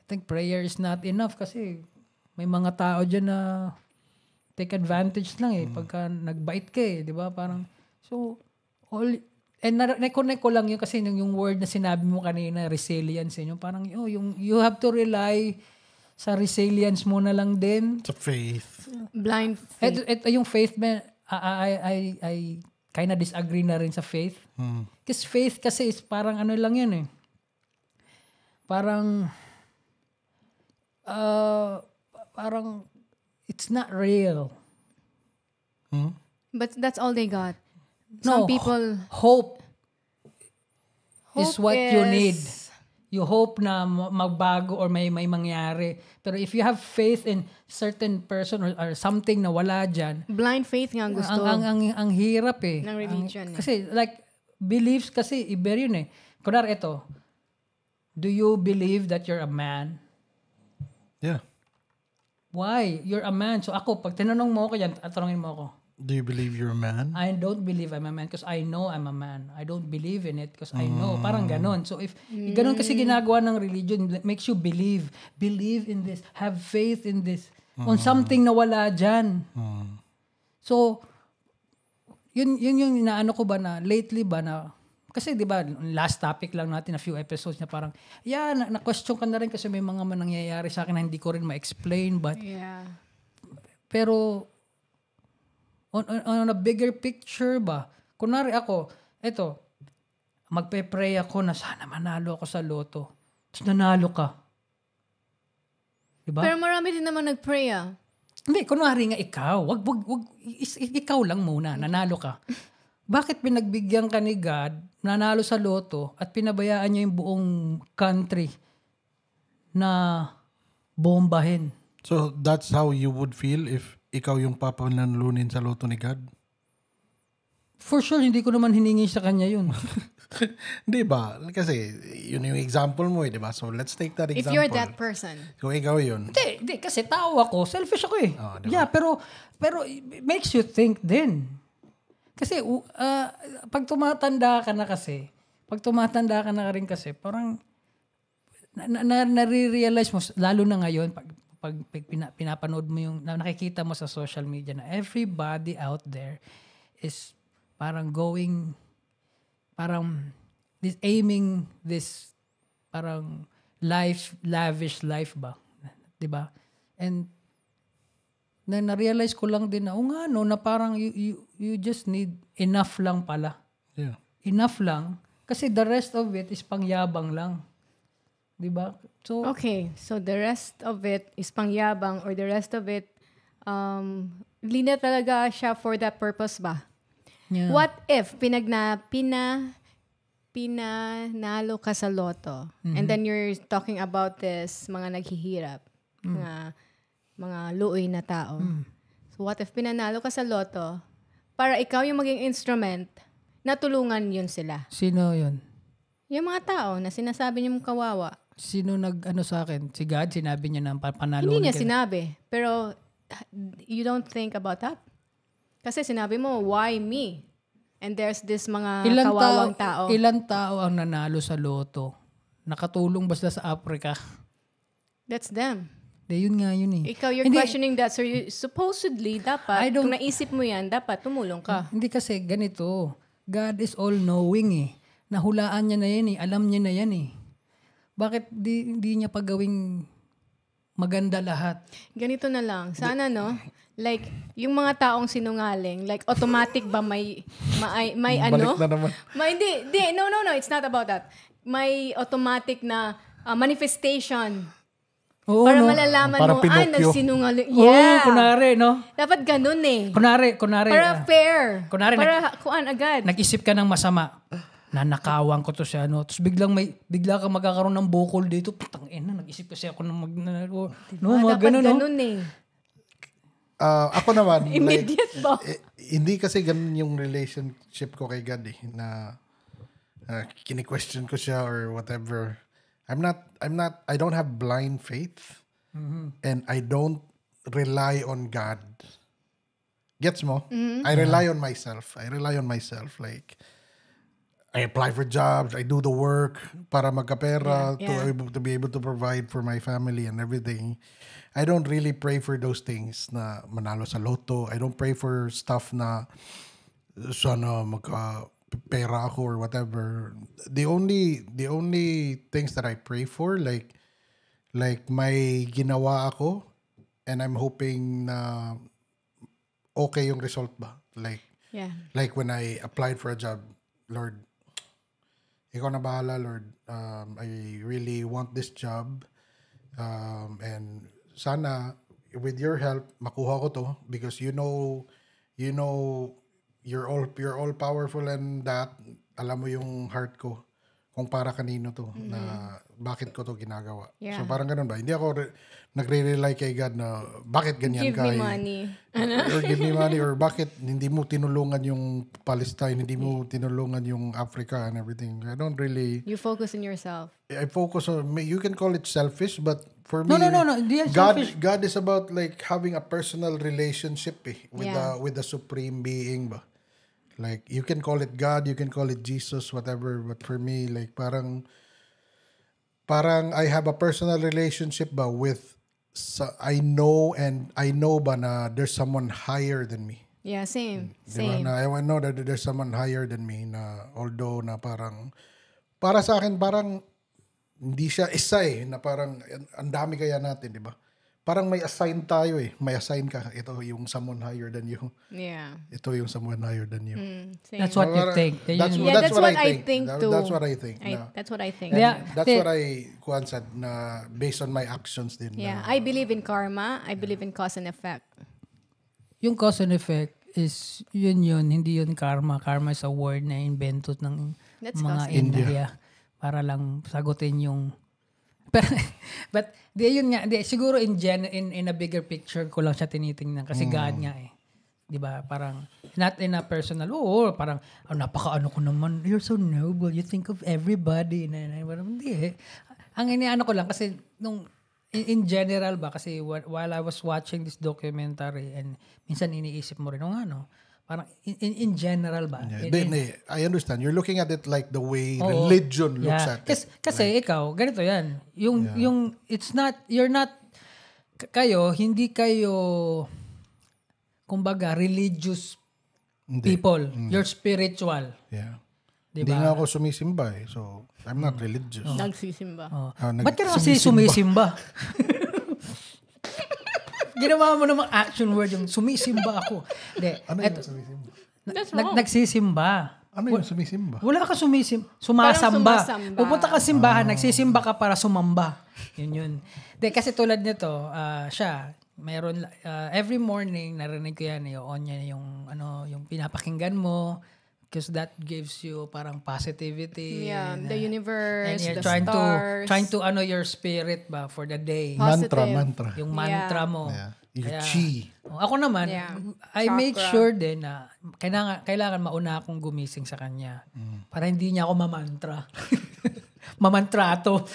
I think prayer is not enough kasi may mga tao dyan na take advantage lang pagka nagbait ka di ba? Parang, so, na-connect ko lang yun kasi yung word na sinabi mo kanina, resilience, yung parang, you have to rely sa resilience mo na lang din. Sa faith. Blind faith. Ito yung faith, man, I kind of disagree na rin sa faith. Kasi faith kasi is parang ano lang yan Parang it's not real. But that's all they got. No, Some people... hope is what you is- need. You hope na magbago or may mangyari. Pero if you have faith in certain person or something na wala dyan, Blind faith nga ang gusto. ang hirap Ng religion Kasi like, beliefs kasi, iba yun Kunwari ito, do you believe that you're a man? Yeah. Why? You're a man. So ako, pag tinanong mo ako yan, tanongin mo ako, Do you believe you're a man? I don't believe I'm a man because I know I'm a man. I don't believe in it because I know. Parang ganon. So if ganon kasi ginagawa ng religion, it makes you believe. Believe in this. Have faith in this. On something na wala dyan. So, yun yung inaano ko ba na lately ba na kasi 'di ba last topic lang natin a few episodes na parang na-question ka na rin kasi may mga nangyayari sa akin na hindi ko rin ma-explain but Yeah. pero on a bigger picture ba kunwari ako magpe-pray ako na sana manalo ako sa loto tapos nanalo ka, diba? Pero marami din naman nag-pray Hindi, kunwari nga ikaw. Wag, ikaw lang muna, nanalo ka. Bakit pinagbigyan ka ni God, nanalo sa loto, at pinabayaan niya yung buong country na bombahin? So, that's how you would feel if ikaw yung papanlalunin sa loto ni God? For sure, hindi ko naman hiningi sa kanya yun. Di ba? Kasi, yun yung example mo di ba? So, let's take that If example. you're that person. Kung ikaw yun. Hindi, kasi tao ako. Selfish ako eh. Oh, diba? Yeah, pero it makes you think din. Kasi, pag tumatanda ka na rin kasi, parang, nare-realize mo, lalo na ngayon, pag pinapanood mo yung, nakikita mo sa social media na everybody out there is parang aiming this parang lavish life ba, 'di ba? And na-realize ko lang din na na parang you just need enough lang pala. Yeah. Enough lang kasi the rest of it is pangyabang lang. 'Di ba? So Okay, so the rest of it is pangyabang or the rest of it lina talaga siya for that purpose ba? yeah. What if pinanalo ka sa loto and then you're talking about this mga naghihirap, mga luoy na tao. So what if pinanalo ka sa loto para ikaw yung maging instrument na tulungan yun sila? Sino 'yun? Yung mga tao na sinasabi niyo kawawa. Sino nag-ano sa akin? Si God, sinabi niya na panalo. Hindi niya sinabi. Pero you don't think about that? Kasi sinabi mo, why me? And there's this mga kawawang tao. Ilang tao ang nanalo sa loto? Nakatulong ba sila sa Africa? That's them. Yun eh. Ikaw, you're questioning that. So you, supposedly, dapat, kung naisip mo yan, dapat tumulong ka. Hindi kasi ganito. God is all-knowing eh. Nahulaan niya na yan eh. Alam niya na yan eh. Bakit di niya pagawing maganda lahat? Ganito na lang. Sana, no? Like, yung mga taong sinungaling, like, automatic ba may ano? Balik na naman. No, it's not about that. May automatic na manifestation. Oo, para no? malalaman Parang mo, Pinocchio. nagsinungaling. Oo, Yeah. kunwari, no? Dapat ganun eh. Kunwari. Para fair. kunwari, para kuan agad. Nag-isip ka ng masama. Nanakawan ko to siya, no? Tapos bigla kang magkakaroon ng bukol dito. Putang ina, nag-isip kasi ako ng mga dapat ganun, no? ganun eh. Ako naman, Immediate ba? hindi kasi ganun yung relationship ko kay God eh, na kini-question ko siya or whatever. I don't have blind faith and I don't rely on God. Gets mo? I rely on myself. Like, I apply for jobs, I do the work para magkapera, to be able to provide for my family and everything. I don't really pray for those things na manalo sa loto. I don't pray for stuff na sana magka-pera ako or whatever. The only things that I pray for, like may ginawa ako and I'm hoping na okay yung result ba? Like when I applied for a job, Lord, ikaw na bahala, Lord. I really want this job. And sana, with your help, makuha ko to because you know, you're all powerful and that, alam mo yung heart ko kung para kanino to, na bakit ko to ginagawa. Yeah. So parang ganun ba? Hindi ako nagre-rely kay God na bakit ganyan Give me money. or give me money or bakit hindi mo tinulungan yung Palestine, hindi mo tinulungan yung Africa and everything. I don't really... You focus on yourself. I focus on... You can call it selfish, but for me... No. Hindi yan God, selfish. God is about like having a personal relationship with the supreme being ba. Like, you can call it God, you can call it Jesus, whatever. But for me, like, parang I have a personal relationship ba with... I know ba na there's someone higher than me. Yeah, same. Diba? Same. Na I know that there's someone higher than me na although na parang para sa akin parang hindi siya isa na parang ang dami kaya natin, di ba? Parang may assign tayo May assign ka. Ito yung someone higher than you. Yeah. Ito yung someone higher than you. Same. That's what you think. That's what I think too. That's what I think. That's what I think. Yeah. That's what I said na based on my actions din. Yeah, I believe in karma. I believe in cause and effect. Yung cause and effect is yun, hindi yun karma. Karma is a word na invento ng That's mga cause India para lang sagutin yung but yun nga, siguro in a bigger picture ko lang siya tinitingnan kasi God nga 'di ba? Parang not in a personal parang napakaano ko naman, you're so noble, you think of everybody parang hindi ang iniano ko lang kasi nung in general ba kasi while I was watching this documentary and minsan iniisip mo rin parang in general ba? I understand. You're looking at it like the way religion looks at it. Kasi ikaw, ganito yan. Yung it's not, hindi kayo, kumbaga, religious people. You're spiritual. Yeah. Diba? Hindi nga ako sumisimba so I'm not religious. Nagsisimba. Ba't ka na kasi sumisimba? Ginawa mo namang action word yung sumisimba ako. Ano yung sumisimba? That's wrong. Nagsisimba. Ano yung sumisimba? Wala ka sumasamba. Parang sumasamba. Pupunta ka simbahan, nagsisimba ka para sumamba. Yun. Kasi tulad nito, siya, mayroon, every morning, narinig ko yan, on niya yung pinapakinggan mo, because that gives you parang positivity. Yeah, the universe, and you're the trying stars. to your spirit ba for the day. Positive. Mantra. Yung mantra mo. Yeah. Yung chi. Ako naman, I make Chakra. sure din na kailangan mauna akong gumising sa kanya para hindi niya ako mamantra. Mamantrato.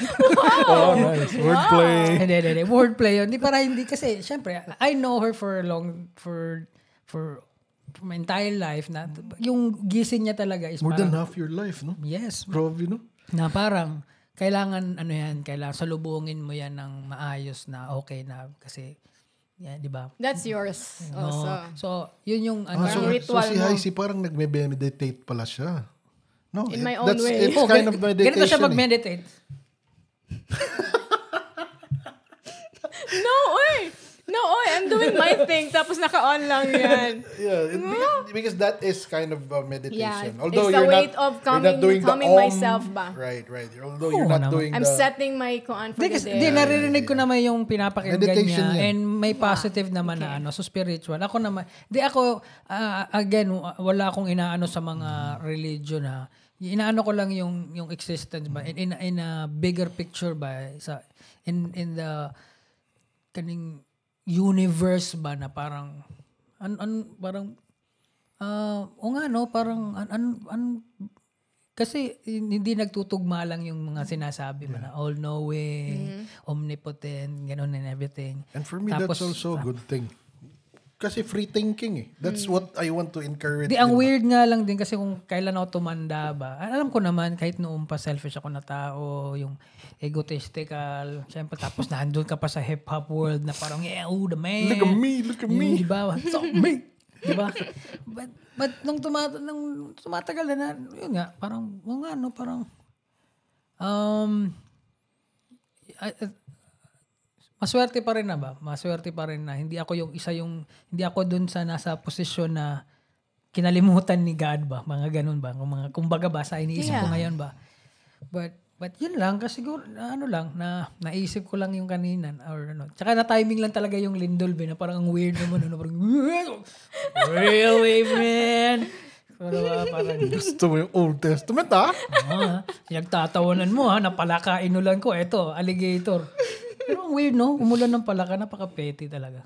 Oh, nice. Wordplay. Hindi. Wordplay yun. Hindi kasi, syempre, I know her for my entire life na yung gising niya talaga is More parang, than half your life, no? yes. Grabe, no? Na parang, kailangan salubungin mo yan ng maayos na okay na kasi, di ba? That's yours also. So, yun yung, So ritual si mo. Heisey parang nagme-meditate pala siya. No, In my own way. It's kind of meditation. Ganito siya mag-meditate. No, I'm doing my thing. Tapos naka-on lang yan. Because that is kind of meditation. Yeah, Although it's a you're way not, of you're not doing calming the myself ba? Right. Although you're not doing I'm setting my koan for the day. Narinig ko naman yung pinapakinggan Meditation niya yan. and may positive naman na so spiritual. Ako naman, again, wala akong inaano sa mga religion inaano ko lang yung existence ba in a bigger picture ba in the kaning universe ba na parang kasi hindi nagtutugma lang yung mga sinasabi mo na all-knowing, omnipotent, gano'n and everything. And for me, that's also a good thing. Kasi free thinking That's what I want to encourage. Ang weird nga lang din kasi kung kailan ako tumanda ba. Alam ko naman kahit noong pa selfish ako na tao, yung egotistical, syempre tapos nandun ka pa sa hip-hop world na parang the man. Look at me. Diba? So me. Diba? But nung tumatagal na, yun nga, parang, maswerte pa rin na hindi ako hindi ako dun sa nasa posisyon na kinalimutan ni God ba, mga ganun ba, kumbaga ba sa iniisip ko ngayon ba. But yun lang kasi siguro naisip ko lang yung kanina or tsaka na timing lang talaga yung Lindol na parang ang weird naman parang really man. Pero parang gusto mo yung Old Testament nagtatawanan mo napalakainulan ko eto alligator. Pero ang weird umulan ng palaka, napaka-petty talaga.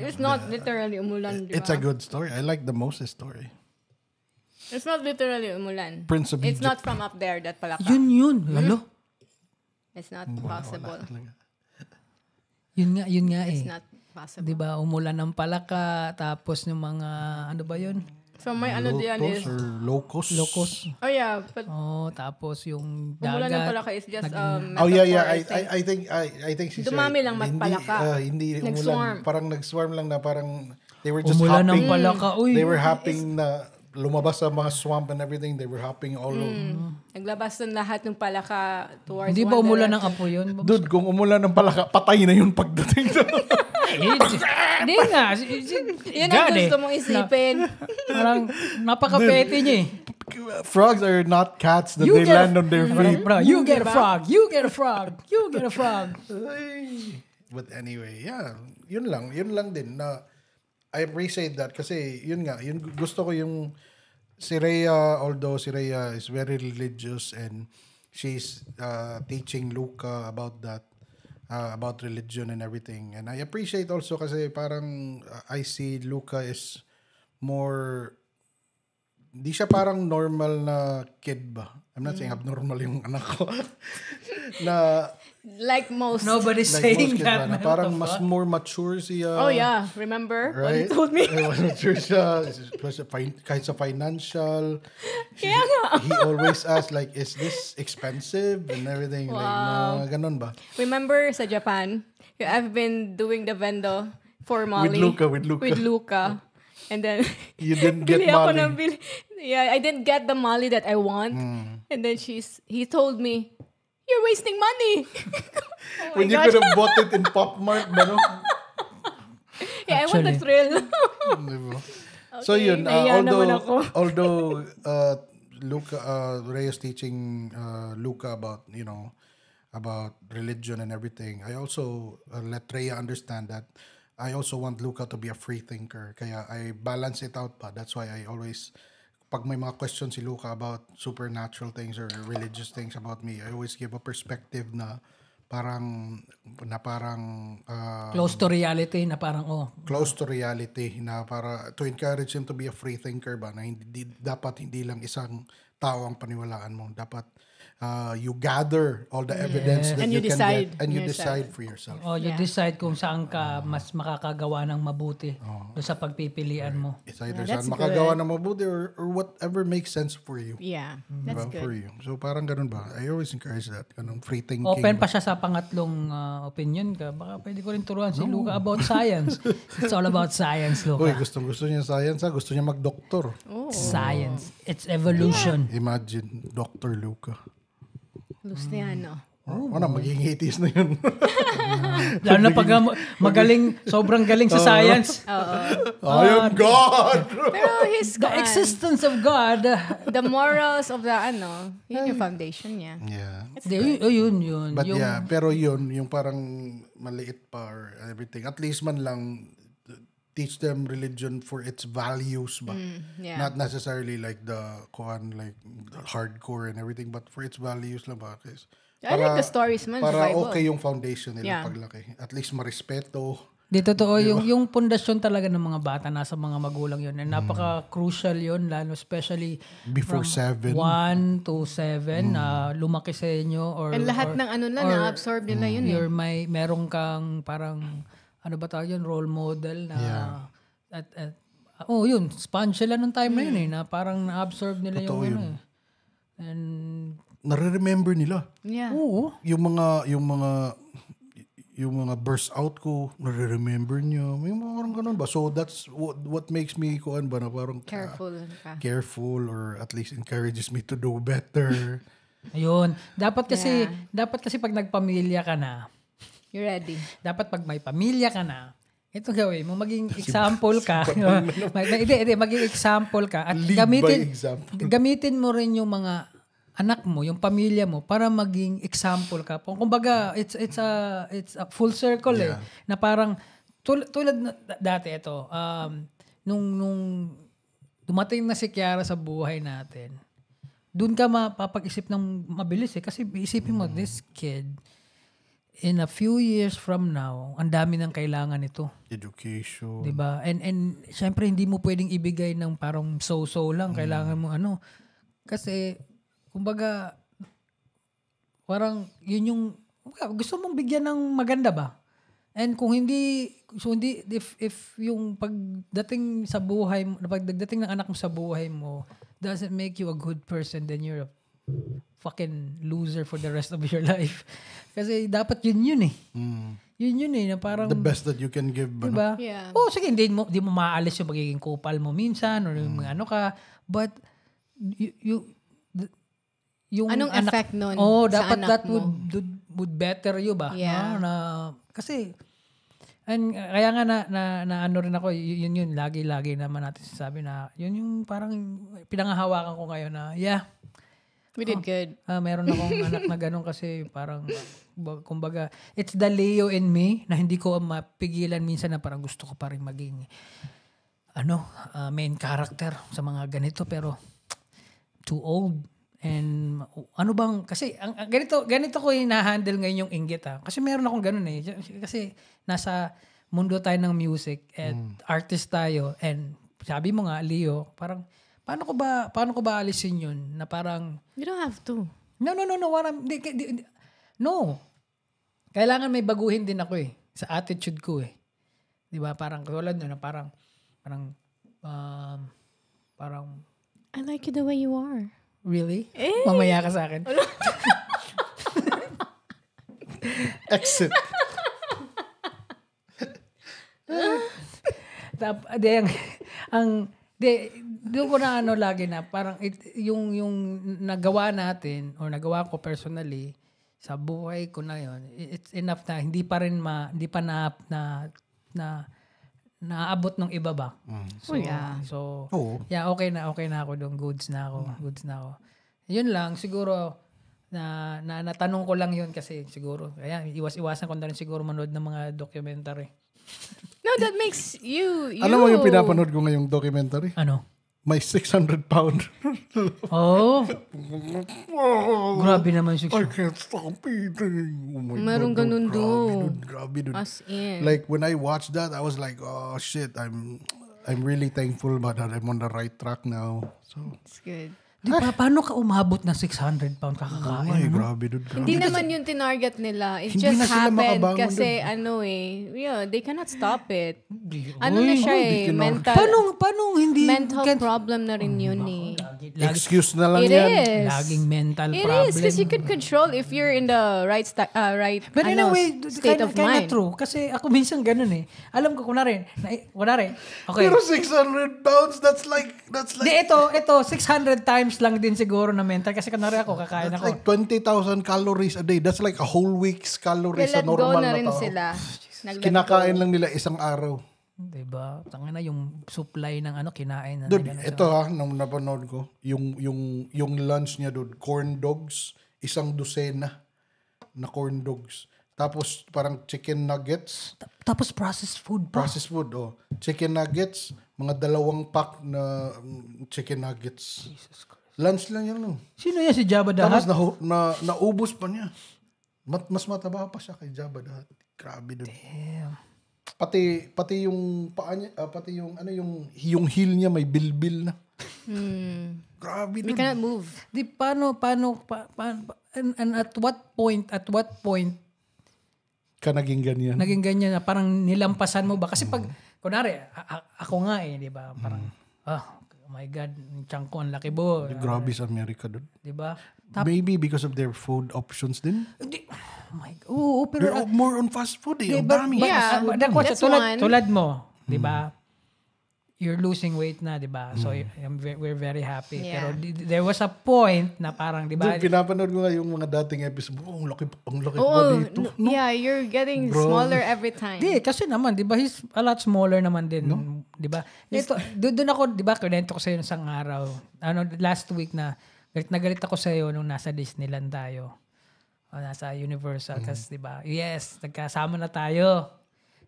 It's not literally umulan, di ba? It's a good story. I like the Moses story. It's not literally umulan. Prince of It's Egypt. not from up there, that palaka. Yun. Lalo. It's not possible. Yun nga It's not possible. Diba, umulan ng palaka, tapos yung mga, ano ba yun? So may ano diyan Lotus is, or locust. oh yeah, but Tapos yung umulan ng dagat. palaka is just Oh yeah, metaphor, I think she Dumami said, lang magpalaka. Hindi Nag-swarm. umulan, parang nag-swarm lang na parang they were just Umulan ng hopping. palaka. Uy, They were hopping na lumabas sa mga swamp and everything. They were hopping all over. naglabas ng lahat ng palaka towards hindi ba one umulan ng direction. apo yun? Dude, kung umulan ng palaka, patay na yun pagdating doon. Hindi nga. Yun ang gusto mong isipin. Parang napaka-petty niya eh. Frogs are not cats that they land on their feet. Bro, you get a frog. You get a frog. You get a frog. But anyway, yeah, yun lang din na I appreciate that kasi yun nga, yun gusto ko yung si Rhea, although si Rhea is very religious and she's teaching Luca about that, about religion and everything. And I appreciate also kasi parang I see Luca is more, di siya parang normal na kid ba? I'm not saying abnormal yung anak ko. na Like most. Nobody's like saying most kids that. ba, na parang mas more mature siya. Oh yeah, remember what Right? you told me? Mas mature siya. Kahit sa financial. Kaya nga. He always asks like, is this expensive? And everything. Like, na ganun ba? Remember sa Japan, I've been doing the vendo for Molly. With Luca. And then, You didn't get bili ako Molly. ng yeah, I didn't get the Molly that I want. And then he told me, you're wasting money. Oh When you my could God. have bought it in Pop Mart, no? Yeah, I want the thrill. Diba? So yun, nahiya naman ako. although Luca, Rhea's teaching Luca about, about religion and everything, I also let Rhea understand that I also want Luca to be a free thinker. Kaya I balance it out pa. That's why I always, pag may mga questions si Luca about supernatural things or religious things about me, I always give a perspective na parang Close to reality na parang, close to reality na para to encourage him to be a free thinker ba na dapat hindi lang isang tao ang paniwalaan mo, dapat you gather all the evidence that And you you can decide get and you yourself. decide for yourself. you decide kung saan ka mas makakagawa ng mabuti doon sa pagpipilian mo. It's either Yeah, saan that's makagawa ng mabuti or whatever makes sense for you. Yeah, that's Diba? For good. you. So parang ganun ba? I always encourage that. Ganun free thinking. Open pa siya sa pangatlong opinion ka. Baka pwede ko rin turuan si Luca about science. It's all about science, Uy, Luca. gusto niya science ha. Gusto niya mag-doktor. Science. It's evolution. Imagine, Dr. Luca. Luciano. Ano, magiging 80s na yun. Lalo na pag magaling, sobrang galing sa science. I am God! Pero his The existence of God. the morals of the yun yung foundation niya. Yeah. Yun. But Yung, yeah, pero yun, yung parang maliit pa or everything. At least man lang, teach them religion for its values ba? Yeah. Not necessarily like the hardcore and everything, but for its values lang ba? I like the stories man sa Para Bible. okay yung foundation nila Yeah. paglaki. At least marespeto. di totoo, yung pundasyon talaga ng mga bata, nasa mga magulang yun. And napaka-crucial yun, lalo especially Before 7. 1 to 7, lumaki sa inyo. And lahat ng na-absorb nila yun eh. Meron kang parang, ano ba tawag yun, role model na, yun, sponge sila nung time na yun eh, na parang na-absorb nila Totoo yung yun. ano eh. And, Nare-remember nila. Yeah. oo, Yung mga burst out ko, nare-remember niya. May mga parang ganun ba? So that's what makes me na parang Careful ka. careful or at least encourages me to do better. ayun. Dapat kasi pag nagpamilya ka na, You ready? dapat pag may pamilya ka na, ito gawin mo, maging example ka. Hindi, maging example ka. At Lead by example. gamitin mo rin yung mga anak mo, yung pamilya mo, para maging example ka. Kumbaga, it's a full circle eh. Na parang, tulad na, dati ito, nung dumating na si Kiara sa buhay natin, doon ka mapapag-isip ng mabilis eh. Kasi isipin mo, this kid, in a few years from now, ang dami ng kailangan nito. Education. 'Di ba? And syempre hindi mo pwedeng ibigay ng parang so-so lang, kailangan mo kasi kumbaga parang yun yung gusto mong bigyan ng maganda ba? And kung hindi, if yung pagdating sa buhay mo, pagdating ng anak mo sa buhay mo, doesn't make you a good person, then you're a fucking loser for the rest of your life. Kasi dapat yun eh. Yun eh, na parang... The best that you can give. Ba, diba? Yeah. Oh, sige, hindi mo maalis yung magiging kupal mo minsan or yung ano ka. But, yung Anong anak, effect nun sa dapat anak that mo? would better you ba? Yeah. No? Kasi, and kaya nga na ano rin ako, yun, lagi naman natin sabi na, yun yung parang pinangahawakan ko ngayon na, yeah, We did good. meron akong anak na ganun kasi parang, kumbaga, it's the Leo in me na hindi ko mapigilan minsan na parang gusto ko pa rin maging, main character sa mga ganito pero too old. And ano bang, kasi ganito ko hina-handle ngayon yung inggit Kasi meron akong ganun eh. Kasi nasa mundo tayo ng music and artist tayo and sabi mo nga, Leo, parang paano ko ba alisin yun na parang You don't have to. No. No. Kailangan may baguhin din ako sa attitude ko 'Di ba? Parang tulad na parang I like you the way you are. really? Mamaya ka sa akin. exit. Doon ko na lagi na parang yung nagawa natin or nagawa ko personally sa buhay ko na yon, it's enough na hindi pa naabot ng iba ba. So, yeah. So, Oo. yeah, okay na ako doon. Goods na ako. Yun lang, siguro, na natanong ko lang yun kasi siguro, kaya iwasan ko na rin siguro manood ng mga documentary. No, that makes you. Alam mo yung pinapanood ko ngayong documentary? Ano? May 600 pound. Oh. Grabe naman I 600. can't stop eating. Oh my Meron God, ganun Grabe, dude. As in. Like when I watched that, I was like, oh shit, I'm really thankful but that I'm on the right track now. So, It's good. Di ba, paano ka umabot na 600 pound kakakain? ay, grabe, dude. Grabe. Hindi naman yung tinarget nila. It Hindi just na sila happened makabangon kasi they cannot stop it. Ano na siya Paano hindi? mental problem na rin yun Excuse na lang It yan. is. Laging mental It problem. is because you could control if you're in the right But in a way, state of mind. true. Kasi ako minsan ganun Alam ko, kunwari, okay. Pero 600 pounds, that's like Di, ito, 600 times lang din siguro na mental. Kasi kunwari ako, kakain that's ako. like 20,000 calories a day. That's like a whole week's calories sa Let go normal na na rin tao. sila. Nag-let Kinakain go. lang nila isang araw. Diba? Tanga na yung supply ng kinain na Dude, nila. ito nung napanood ko, yung lunch niya, dude, corn dogs, 1 dosena na corn dogs. Tapos parang chicken nuggets, Tapos processed food pa. processed food, chicken nuggets, mga 2 pack na chicken nuggets. Lunch lang yan, no? Sino yan si Jabba the Tapos Hutt? naubos pa niya. Mas mataba pa siya kay Jabba the Hutt. Grabe, dude. Damn. Pati yung paa niya, pati yung yung heel niya may bilbil na. Grabe, We dude. cannot move. Di, paano, and at what point, Ka naging ganyan. naging ganyan na parang nilampasan mo ba? Kasi pag, kunwari, ako nga di ba? Parang, oh my God, yung tiyan ko, ang laki bo. Grabe sa Amerika, dude. Di ba? Maybe because of their food options din. Oh my God. Oo, pero, They're more on fast food eh. Ang but, dami. Yeah, the question, that's one. tulad mo, di ba? You're losing weight na, di ba? So, we're very happy. Yeah. Pero there was a point na parang, di ba? Dude, pinapanood ko nga yung mga dating episode. Ang laki ba Oh, dito? yeah, you're getting smaller every time. Di, kasi naman, di ba, he's a lot smaller naman din. Di ba? Ito, doon ako, di ba, kunento ko sa'yo isang araw. Last week na galit ako sa'yo nung nasa Disneyland tayo. O, nasa Universal. Kasi, di ba, yes, nagkasama na tayo.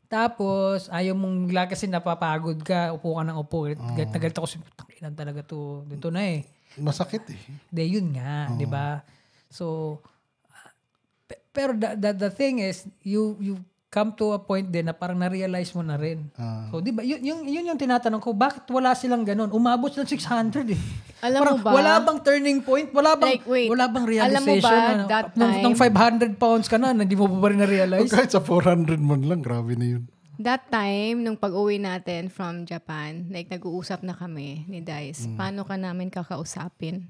Tapos, ayaw mong bigla kasi napapagod ka, upo ka ng upo. Galit na galit ako sa'yo, takinan talaga to. Dito na Masakit eh. Di, yun nga, di ba? So, pero the thing is, you come to a point din na parang na-realize mo na rin. So, di ba, yun yung tinatanong ko, bakit wala silang ganun? Umabot silang 600 eh. Alam Parang mo ba? wala bang turning point? Wala bang, Like, wait. wala bang Alam mo realization? ba, that time- nung 500 pounds ka na, hindi mo pa rin na-realize? Kahit sa 400 man lang, grabe na yun. That time, nung pag-uwi natin from Japan, like nag-uusap na kami ni Dice, paano ka namin kakausapin?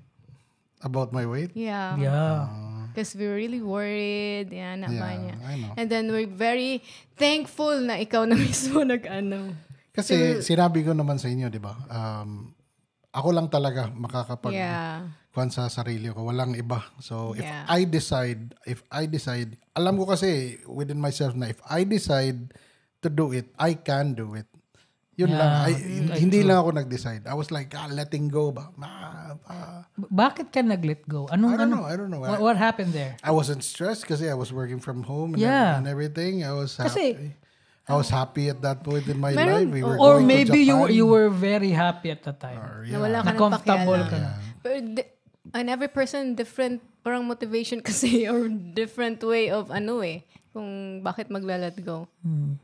About my weight? Yeah. Yeah. Because we're really worried. Yeah, Yeah, niya. I know. And then we're very thankful na ikaw na mismo nag-ano. Kasi sinabi ko naman sa inyo, di ba? Ako lang talaga makakapag Yeah. kuhan sa sarili ko. Walang iba. So, if Yeah. I decide, alam ko kasi within myself na if I decide to do it, I can do it. Yun lang. Hindi lang ako nag-decide. I was like, letting go ba? Bakit ka nag-let go? I don't know. What happened there? I wasn't stressed kasi I was working from home and, Yeah. and everything. I was Kasi- happy. I was happy at that point in my Meron- life. We were Or going maybe to Japan. you were very happy at the time. Na wala ka Na comfortable ng ka pakialam. na. Pero and every person different parang motivation kasi or different way of kung bakit magla-let go.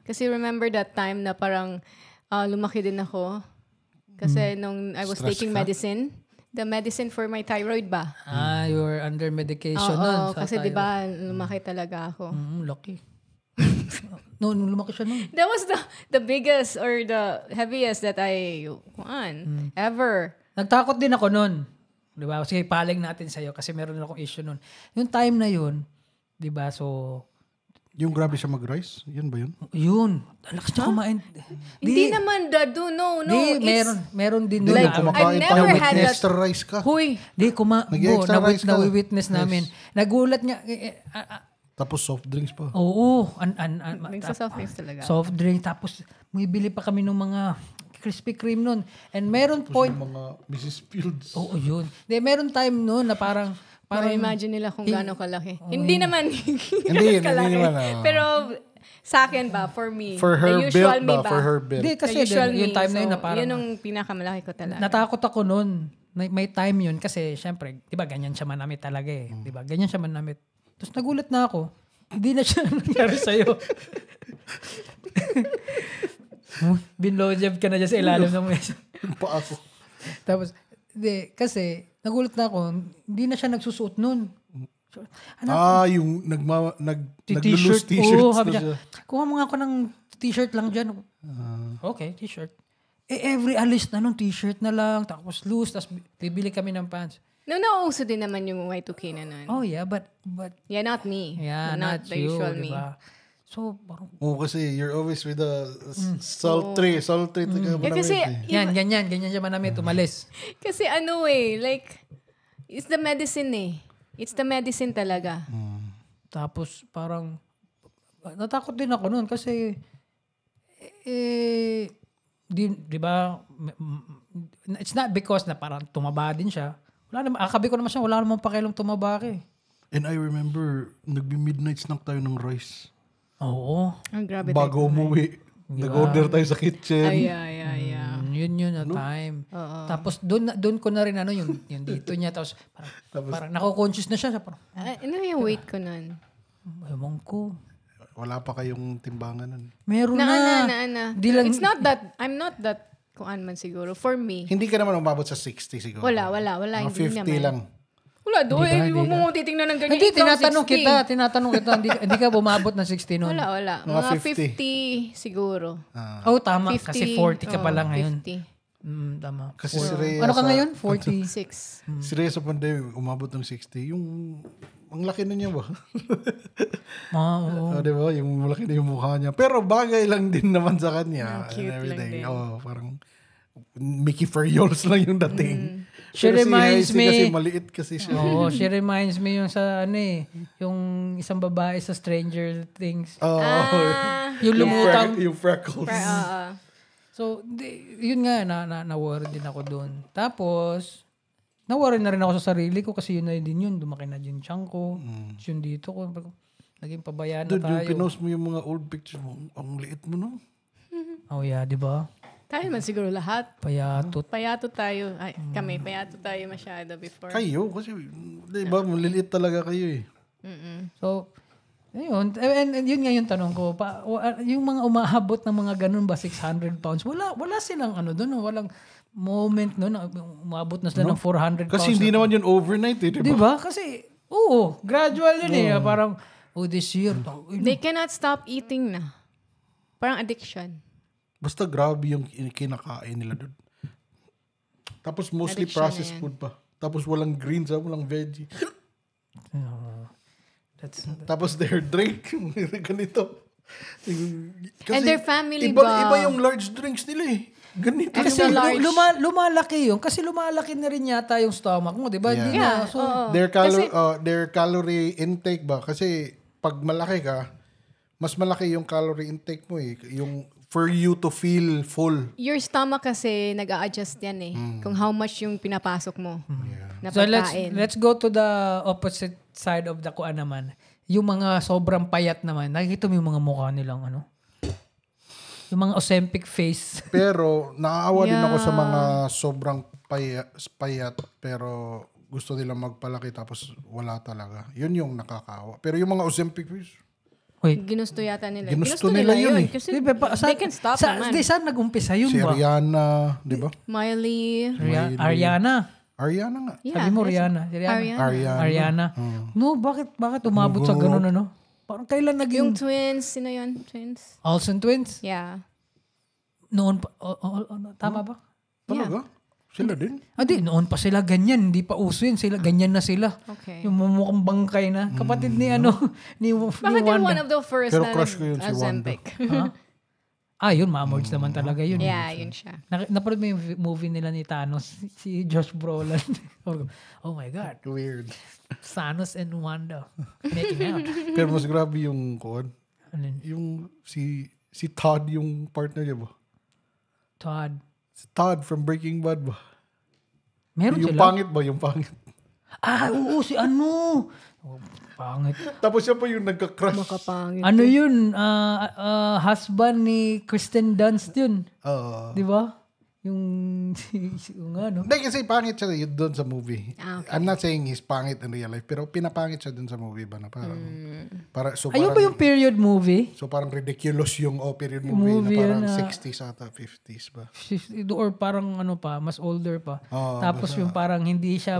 Kasi remember that time na parang lumaki din ako. Kasi nung I was Stress taking ka? medicine, the medicine for my thyroid ba? You were under medication Oo, nun. kasi di ba lumaki talaga ako. Lucky. No, nung lumaki siya nun. That was the biggest or the heaviest that I ever. Nagtakot din ako nun. Di ba? Sige, paling natin sa'yo kasi meron na akong issue nun. Yung time na yun, di ba? So, Yung grabe siya mag-rise? Yun ba yun? yun. Lakas niya kumain. Hindi naman no. Di, meron din nun. Hindi, na- kumakain I've pa never yung had that- extra rice ka. Huy, Di, Nag-extra rice ka. na-witness namin. Nagulat nga, Tapos soft drinks pa. oo, nagsasoft drinks talaga. soft drink, tapos bumibili pa kami ng mga Krispy Kreme nun. And meron point, Yung mga Mrs. Fields. oo yun. Di, meron time nun na parang Imagine nila kung gaano kalaki. Hindi naman Hindi kalaki. naman. Pero sa akin ba, for me, For her the usual build me ba? For her build. Di, kasi the usual yung me. time na yun na parang, yun yung pinakamalaki ko talaga. natakot ako nun. May time yun kasi syempre, di ba ganyan siya manamit talaga eh. Di ba? Ganyan siya manamit. Tapos nagulat na ako. Hindi na siya nangyari sa'yo. Binlowjob ka na dyan sa ilalim ng mesa. Yung pa ako. Tapos, kasi nagulat na ako, hindi na siya nagsusuot nun. Yung T-shirt. naglulus t-shirts Oo, na sabi siya. niya, kuha mo nga ako ng t-shirt lang dyan. Okay, t-shirt. Every alis na nung t-shirt na lang, tapos loose, tapos bibili kami ng pants. No, nauso din naman yung Y2K na nun. Oh yeah, but Yeah, not me. yeah, not the you, usual me. diba? So, parang, Kasi you're always with the sultry. Sultry. kasi, ganyan siya manamit, umalis. kasi like, it's the medicine eh. It's the medicine talaga. Tapos, parang, natakot din ako nun kasi, di ba, it's not because na parang tumaba din siya. Wala naman, akabi ko naman siya, wala naman pakialam tumaba ka eh. And I remember, nagbi-midnight snack tayo ng rice. Oo. Ang grabe. Bago umuwi. Nag-order tayo sa kitchen. Yeah. Yun na time. Tapos doon ko na rin yung dito niya. Tapos parang nako-conscious na siya. Parang, Ano yung weight ko nun? ewan ko. Wala pa kayong timbangan nun. Meron Na. Di lang, It's not that, I'm not that kuan man siguro. For me. Hindi ka naman umabot sa 60 siguro. Wala. Mga Hindi 50 naman. lang. Wala doon. Huwag mo titingnan ng ganyan. hindi, Ikaw, tinatanong 60. kita. Hindi ka bumabot ng 60 noon. Wala. Mga Mga 50 siguro. Oh, tama. 50, Kasi 40 ka pa lang ngayon. 50. Tama. Kasi si Rhea Ano ka sa- ngayon? 40. 6. Si Rhea sa pandemic, umabot ng 60. Yung, ang laki na niya ba? Oo. Di ba? Yung malaki na yung mukha niya. Pero bagay lang din naman sa kanya. Cute and everything. lang din. Parang Mickey Ferriols lang yung dating. She Pero reminds si me- Kasi maliit kasi siya. Oo, she reminds me yung sa yung isang babae sa Stranger Things. Yung lumutang. Yung freckles. So, yun nga, na-worry din ako doon. Tapos, na-worry na rin ako sa sarili ko kasi yun na din yun. Lumaki na yung tiyan ko. Yun dito ko. Naging pabayaan na Dude, yung tayo. pinost mo yung mga old pictures mo, ang liit mo, no? Oh yeah, di ba? Tayo man siguro lahat. Payatot. Payato tayo. Ay, kami, payato tayo masyado before. Kayo, kasi, di ba, maliliit talaga kayo eh. So, Ayun. And yun nga yung tanong ko. Yung mga umahabot ng mga ganun ba, 600 pounds, wala silang ano doon, walang moment no na umabot na sila ng 400 pounds. Kasi hindi naman yun overnight eh, Di ba? Kasi, gradual yun eh. Parang, this year. They cannot stop eating na. Parang addiction. Basta grabe yung kinakain nila doon. Tapos mostly Addiction processed food pa. Tapos walang greens, walang veggie. Tapos their drink, ganito. Kasi And their family iba yung large drinks nila eh. Ganito Kasi Extra large. lumalaki yun. Kasi lumalaki na rin yata yung stomach mo, di ba? Yeah. Hindi Yeah, na. So, oo. Their calorie intake ba? Kasi pag malaki ka, mas malaki yung calorie intake mo eh. Yung for you to feel full. Your stomach kasi nag-a-adjust yan eh. Kung how much yung pinapasok mo na so pagkain. let's go to the opposite side of the kuan naman. Yung mga sobrang payat naman. Nakikita mo yung mga mukha nilang ano? Yung mga Ozempic face. Pero naaawa din ako sa Yeah. mga sobrang payat pero gusto nilang magpalaki tapos wala talaga. Yun yung nakakaawa. Pero yung mga Ozempic face, Wait. Ginusto yata nila. Ginusto nila yun eh. Kasi Di ba, they can stop naman. Saan nag-umpisa yun si ba? Rihanna, di ba? Miley. Ariana. Ariana nga. Yeah, Sabi mo that's- Rihanna. Ariana. No, bakit umabot sa ganun ano? Parang kailan Yung naging twins, sino yun? Twins? Olsen twins? Yeah. Noon pa, tama ba? Talaga? Sila din? Hindi, noon pa sila ganyan. Hindi pa uso yun. Ganyan na sila. Okay. Yung mumukhang bangkay na. Kapatid ni ni Bakit yung one Wanda. of the first Pero na crush ko yun si Ozempic? Yun, ma-merge naman talaga yun. Yeah, yun siya. Napanood mo yung movie nila ni Thanos, si Josh Brolin. Oh my God. Weird. Thanos and Wanda making out. Pero mas grabe yung kuwan. Ano yun? Yung si Todd yung partner niya ba? Todd. Si Todd from Breaking Bad ba? Meron Yung sila? pangit ba? Yung pangit. Oo, si ano? Pangit. Tapos siya pa yung nagka-crush. Makapangit. Ano yun? Husband ni Kristen Dunst yun. Oo. Di ba? Yung yung ano. Hindi kasi pangit siya yun doon sa movie. Ah, okay. I'm not saying he's pangit in real life, pero pinapangit siya doon sa movie ba na parang, so Ayun parang, ba yung period movie? so parang ridiculous yung period movie, Movie na parang na- 60s ata, 50s ba? Or parang ano pa, mas older pa. Oo, Tapos yung parang hindi siya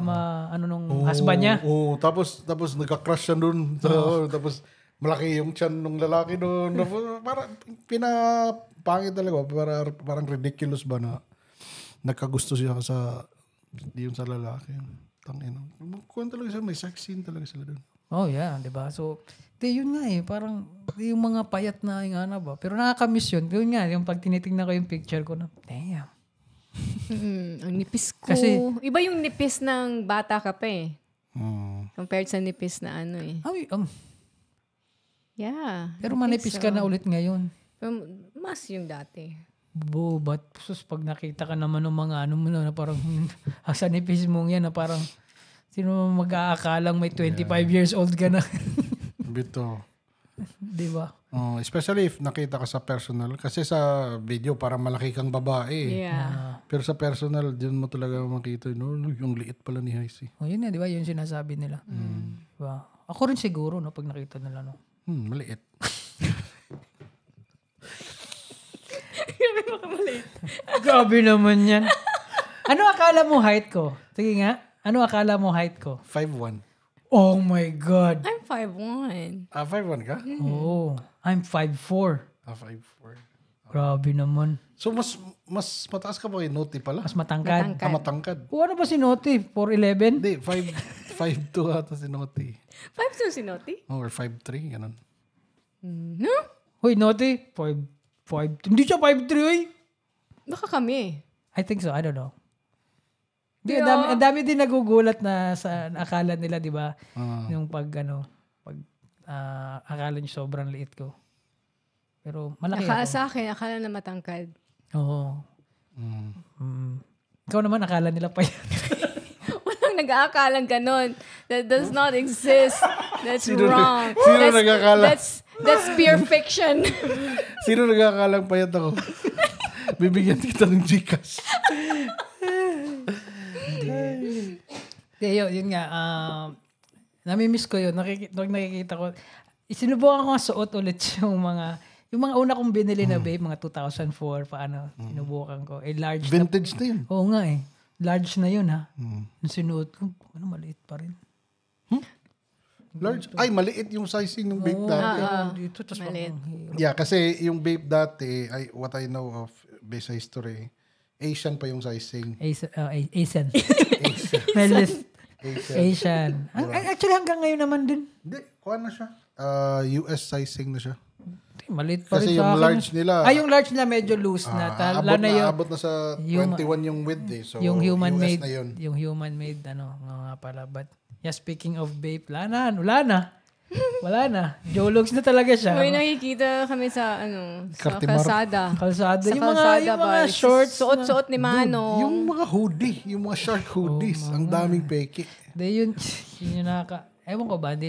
nung husband niya. Oo, tapos nagka-crush siya doon. Tapos malaki yung tiyan ng lalaki doon. Parang pinapangit talaga. Parang ridiculous ba na nagkagusto siya sa lalaki. Tangina. Kuwan talaga siya, may sex scene talaga sila doon. Oh yeah, 'di ba? So, yun nga parang yung mga payat na yung ano ba. Pero nakaka-miss yun. Yun nga, yung pag tinitingnan ko yung picture ko na, damn. Ang nipis ko. Kasi- Iba yung nipis ng bata ka pa eh. Hmm. Compared sa nipis na ano eh. Ay, Yeah. pero I think manipis ka so. na ulit ngayon. Pero mas yung dati. But sus, pag nakita ka naman ng mga ano mo na parang sa nipis mong yan na parang sino mag-aakalang may 25 years old ka na. Bito. Di ba? Especially if nakita ka sa personal. Kasi sa video, parang malaki kang babae. Yeah. Pero sa personal, dyan mo talaga makita, no, yung liit pala ni Heisey. O yun di ba? Yun sinasabi nila. Diba? Ako rin siguro, no, pag nakita nila, no. Maliit. Grabe naman yan. Ano akala mo height ko? Sige nga. Ano akala mo height ko? 5'1". Oh my God. I'm 5'1". 5'1 ka? Oh, I'm 5'4". 5'4". Grabe naman. So, mas mataas ka ba kay Noti pala? Mas matangkad. Matangkad. O ano ba si Noti? 4'11"? Hindi, 5'2 ata si Noti. 5'2" si Noti? Or 5'3", ganun. No? Hoy, Noti? 5'5". Hindi siya 5'3", oy. Baka kami. I think so. I don't know. Di, Yeah. ang dami din nagugulat na sa akala nila, di ba? Yung akala niyo sobrang liit ko. Pero malaki ako. Sa akin, akala na matangkad. Oo. Ikaw naman, akala nila pa yan. Walang nag-aakalang ganon. That does not exist. That's wrong. sino nag-aakala? That's pure fiction. Sino nagkakalang payat ako? Bibigyan kita ng Gcash. Yun nga. Namimiss ko yun. Nakikita ko. Sinubukan ko nga suot ulit yung mga una kong binili na vape, mga 2004, paano, sinubukan ko. Large Vintage na yun. Oo nga eh. Large na yun ha. Nung sinuot ko, maliit pa rin. Large? Ay, maliit yung sizing ng vape dati. Dito, tas Maliit. Yeah, kasi yung vape dati, what I know of based sa history, Asian pa yung sizing. Asian. Asian. Actually, hanggang ngayon naman din. Hindi, kuha na siya. US sizing na siya. Maliit pa Kasi rin sa yung akin. large nila, yung large nila medyo loose na. abot na sa 21 yung width eh. So, yung human US made, na yun. yung human made, nga pala. But, yeah, speaking of vape, wala na. Jologs na talaga siya. May nakikita kami sa Cartimar. kalsada. Kalsada. Sa Yung mga ba, shorts. Suot-suot ni Mano. Yung mga hoodie, yung mga short hoodies, ang daming peke. Yun yung ewan ko ba,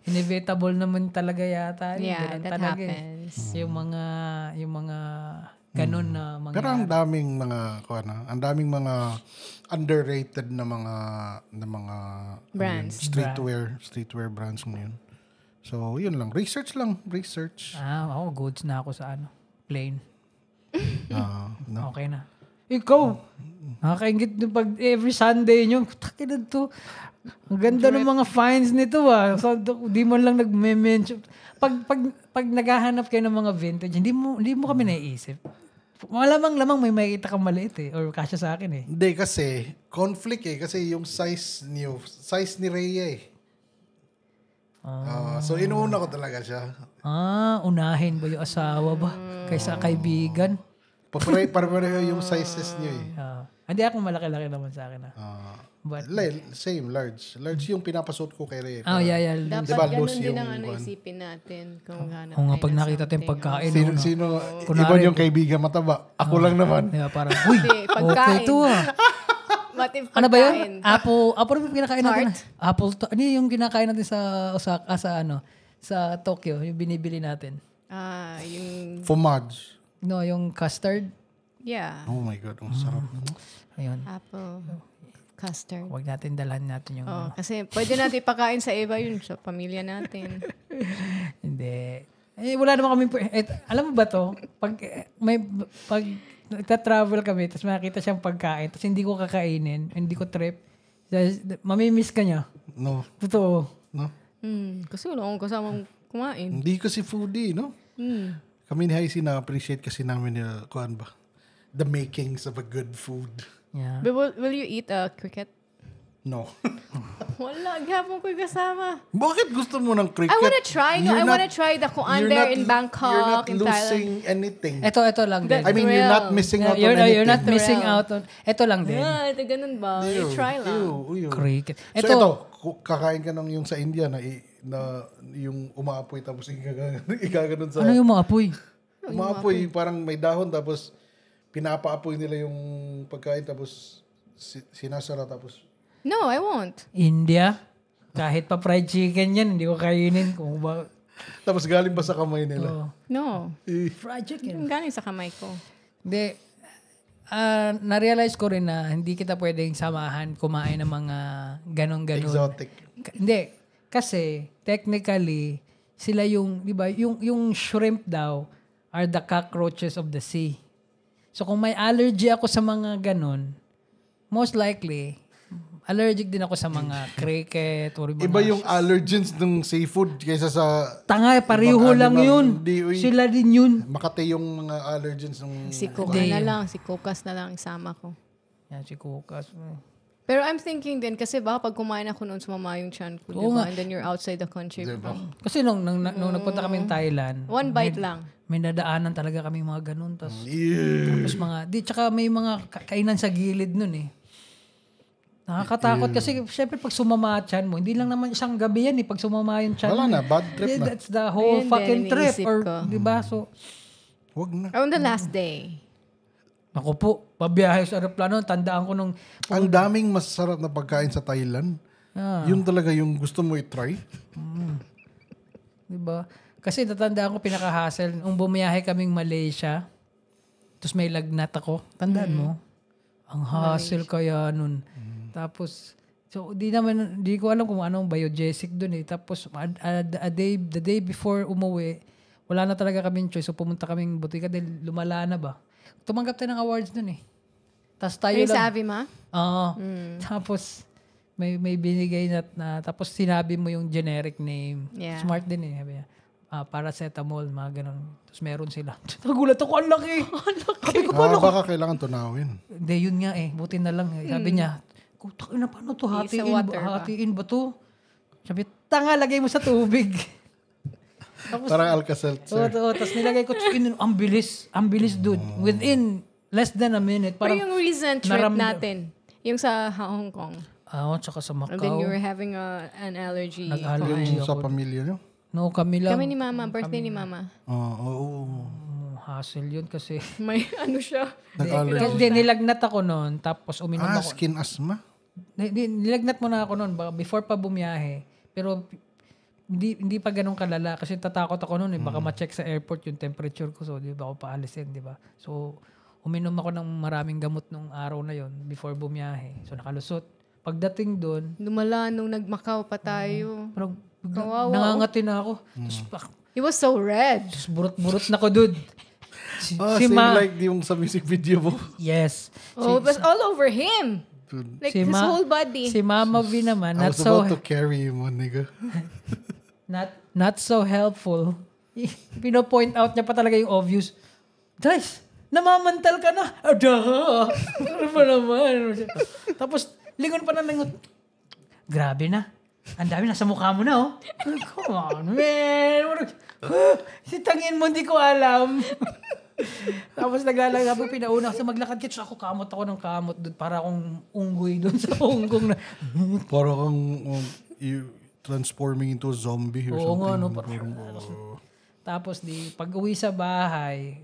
inevitable naman talaga yata. Yeah, Ganun that talaga happens. Yung mga ganun na mga... Pero ang daming mga underrated na mga Brands. streetwear brands ngayon. So, yun lang. Research. Ako, goods na ako sa plain. No. Okay na. Ikaw, nakakaingit nung pag every Sunday nyo, takin na to. Ang ganda ng mga finds nito So, di mo lang nag-mention. Pag naghahanap kayo ng mga vintage, hindi mo kami naiisip. Malamang may makikita kang maliit eh. Or kasya sa akin eh. Hindi kasi, conflict eh. Kasi yung size ni Rhea eh. So, inuuna ko talaga siya. Unahin ba yung asawa ba? Kaysa kaibigan? Pareho yung sizes niyo eh. Hindi ako malaki-laki naman sa akin. But, Same, large. Large yung pinapasuot ko kay Rhea. yeah. Dapat Diba, ganun loose din yung ang one. isipin natin kung hanap Kung nga tayo pag ng nakita tayong something. pagkain. Sino, Kunwari, iba yung kaibigan mataba. Ako lang naman. Diba, parang, uy, Hindi, okay pagkain. to What if Ano ba yun? pagkain? Apple yung kinakain natin. Tart? Apple ano yung kinakain natin sa Osaka, sa Tokyo, yung binibili natin. Yung, Fromage. No, yung custard. yeah, Oh my God, ang sarap. Ayun. apple, custard. Huwag natin dalhan natin yung Kasi pwede natin ipakain sa iba yun, sa pamilya natin. Hindi. Wala naman kami alam mo ba to? Pag nagta-travel kami, tapos makakita siyang pagkain, tapos hindi ko kakainin, hindi ko trip, mamimiss ka niya. No. Totoo. No? Kasi wala akong kasamang kumain. Hindi kasi foodie, no? Kami ni Haisi na-appreciate kasi namin kuan ba? The makings of a good food. Yeah. But will you eat a cricket? No. Wala, gihapon ko'y kasama. Bakit gusto mo ng cricket? I wanna try. No, I wanna try the kuan there in You're Bangkok, not in losing Thailand. anything. Ito lang din. I mean, you're not missing out on You're anything. not missing out on... Ito lang din. Ito ganun ba? You try lang. Cricket. So ito, kakain ka ng yung sa India na yung umaapoy tapos igaganon sa... Ano yung maapoy? Umaapoy, parang may dahon tapos pinapaapoy nila yung pagkain tapos sinasara tapos... No, I won't. India? Kahit pa fried chicken yan, hindi ko kainin. Kung ba... Tapos galing ba sa kamay nila? No. Fried chicken? Yung galing sa kamay ko. Hindi. Na-realize ko rin na hindi kita pwedeng samahan kumain ng mga ganon-ganon. Exotic. Hindi. Kasi, technically, sila yung, di ba, yung shrimp daw are the cockroaches of the sea. So, kung may allergy ako sa mga ganon, most likely, allergic din ako sa mga cricket or mga... Iba yung allergens ng seafood kaysa sa... Tanga, pareho ibang lang animal. yun. Hindi, uy. Sila din yun. Makati yung mga allergens ng... Si Coca na lang. Si Cocas na lang isama ko. Yan, si Kukas. Pero I'm thinking din, kasi baka pag kumain ako noon, sumama yung chan ko, diba? And then you're outside the country. Diba? Kasi nung nagpunta kami ng Thailand, One bite lang. may nadaanan talaga kami mga ganun. Tapos Yeah. tsaka may mga kainan sa gilid nun eh. Nakakatakot kasi syempre pag sumama chan mo, hindi lang naman isang gabi yan eh. Pag sumama yung chan Wala mo. na, bad trip na. That's the whole Ayun fucking din, trip. iniisip Or, ko. di ba? So, Huwag na. On the last day. ako po, pabiyahe sa aeroplano, tandaan ko nung, Ang daming masarap na pagkain sa Thailand. Yun talaga yung gusto mo i-try. di ba? Kasi natandaan ko pinaka-hassle, nung bumiyahe kaming Malaysia, tapos may lagnat ako. Tandaan mo? Ang hassle kaya nun. Tapos, So, di ko alam kung anong biogesic dun eh. Tapos, the day before umuwi, wala na talaga kaming choice. So, pumunta kaming butika dahil lumala na ba. Tumanggap tayo ng awards dun eh. Tapos tayo Yung lang. sa Avima? Oo. Tapos, may binigay na tapos sinabi mo yung generic name. Yeah. Smart din eh. Sabi niya, paracetamol, mga ganun. Tapos meron sila. Nagulat ako, ang laki. Sabi ko, paano ko? Baka kailangan tunawin. Hindi, yun nga eh. Buti na lang. Sabi niya, na paano to? Sa water ba? Hatiin ba to? Sabi, tanga, lagay mo sa tubig. Tapos, Parang Alka-Seltzer. tapos nilagay ko, ang bilis. Ang bilis, dude. Within less than a minute. Pero Parang, yung recent trip natin, yung sa Hong Kong, tsaka sa and then you Macau. were having an allergy. Nag-allergy Yung sa pamilya nyo? No, kami lang. Kami ni Mama, birthday ni Mama. Oo. Hassle yun kasi. May ano siya. Nag-allergy. Hindi, nilagnat ako noon. Tapos uminom ako. Skin asthma? Nilagnat mo na ako noon. Before pa bumiyahe. Pero hindi pa ganun kalala. Kasi tatakot ako noon eh. Baka ma-check sa airport yung temperature ko. So, di ba ako paalisin, di ba? So, uminom ako ng maraming gamot nung araw na yon before bumiyahe. So, nakalusot. Pagdating doon, Lumala nung nag-Macau pa tayo. parang bigla, Kawawa, nangangati na ako. He was so red. Tapos burot-burot na ko, dude. Same like yung sa music video mo. Yes. Oh, it was all over him. Dude, Like his whole body. Si Mama V naman, I was about to carry you, man, nigga. not so helpful. Pino-point out niya pa talaga yung obvious. Guys, namamantal ka na. Ano ba naman? Tapos, lingon pa na lingon. Grabe na. Ang dami nasa mukha mo na, oh. Come on, man. Si tangin mo, hindi ko alam. Tapos naglalagay ako, pinauna kasi maglakad kits ako, kamot ako ng kamot doon para akong unggoy doon sa unggong na. Para kang transforming into a zombie or Oo something. nga, no, parang, tapos pag uwi sa bahay,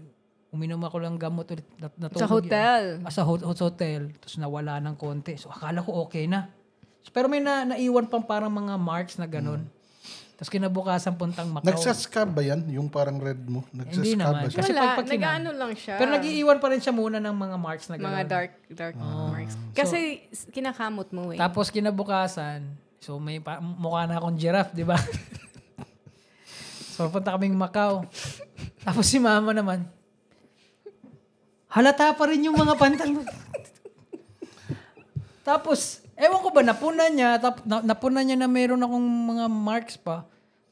uminom ako ng gamot ulit. Natulog Sa hotel. Sa hotel. Tapos nawala ng konti. So akala ko okay na. Pero may naiwan pang parang mga marks na ganun. Tapos kinabukasan puntang Macau. Nagsascab ba yan? Yung parang red mo? Hindi Nagsascab naman. ba siya? Kasi Wala, pag nag-ano lang siya. Pero nag-iiwan pa rin siya muna ng mga marks na ganun. Mga dark marks. Kasi kinakamot mo eh. Tapos kinabukasan, so may mukha na akong giraffe, di ba? So punta kaming Macau. Tapos si Mama naman, halata pa rin yung mga pantal. Tapos, ewan ko ba, napunan niya na meron akong mga marks pa.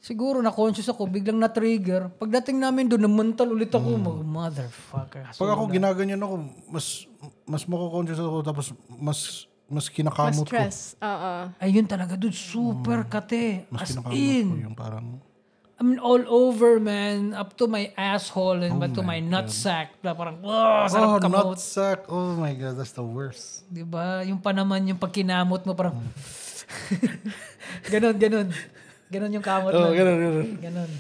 Siguro na-conscious ako, biglang na-trigger. Pagdating namin doon, namantal ulit ako. Motherfucker. Pag ako ginaganyan ako, mas mako-conscious ako tapos mas kinakamot ko. stress. Oo. Ayun talaga, dude. Super kate. Mas As kinakamot ko in. yung parang... I mean, all over, man. Up to my asshole and to my nutsack. Parang, sarap kamot. nutsack. Oh my God, that's the worst. Diba? Yung pa naman, yung pagkinamot mo, parang... ganon. Ganon yung kamot mo. Ganon.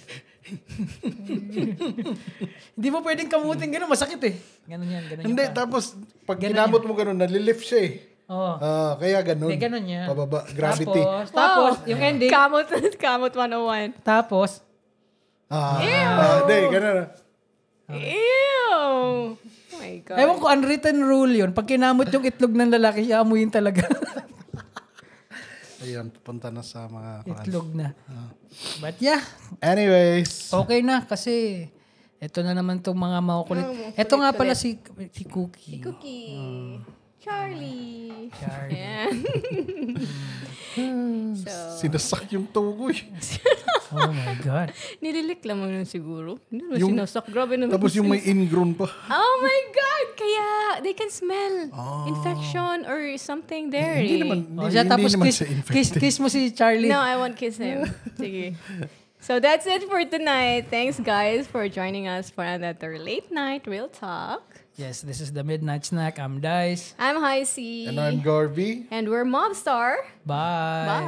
Hindi mo pwedeng kamutin ganon. Masakit eh. Ganon yan. Hindi, tapos pag kinamot mo ganon, nalilift siya eh. Oo. Kaya ganon. Hindi, ganon yan. Pababa, gravity. Tapos, yung ending. Kamot 101. Tapos, Hindi, ganon. Ew! Oh my God. ewan ko, unwritten rule yun. Pag kinamot yung itlog ng lalaki, amuyin talaga. Ayun, pupunta na sa mga... Itlog na. But yeah, Anyways. okay na kasi ito na naman itong mga makukulit. Ito nga pala si Cookie. Cookie. Charlie. Charlie. Yeah. So, Sinasak yung tugoy. Oh my God. nililik lang lang siguro. Hindi naman sinasak. Grabe naman. Tapos yung may ingrown pa. Oh my God! Kaya they can smell infection or something there. Hindi naman, Oh, siya, tapos naman kiss, siya infected. kiss mo si Charlie. No, I won't kiss him. Sige. So that's it for tonight. Thanks guys for joining us for another late night real talk. Yes, this is the Midnight Snack. I'm Dice. I'm Heisey. And I'm Garvey. And we're Mobstar. Bye. Bye.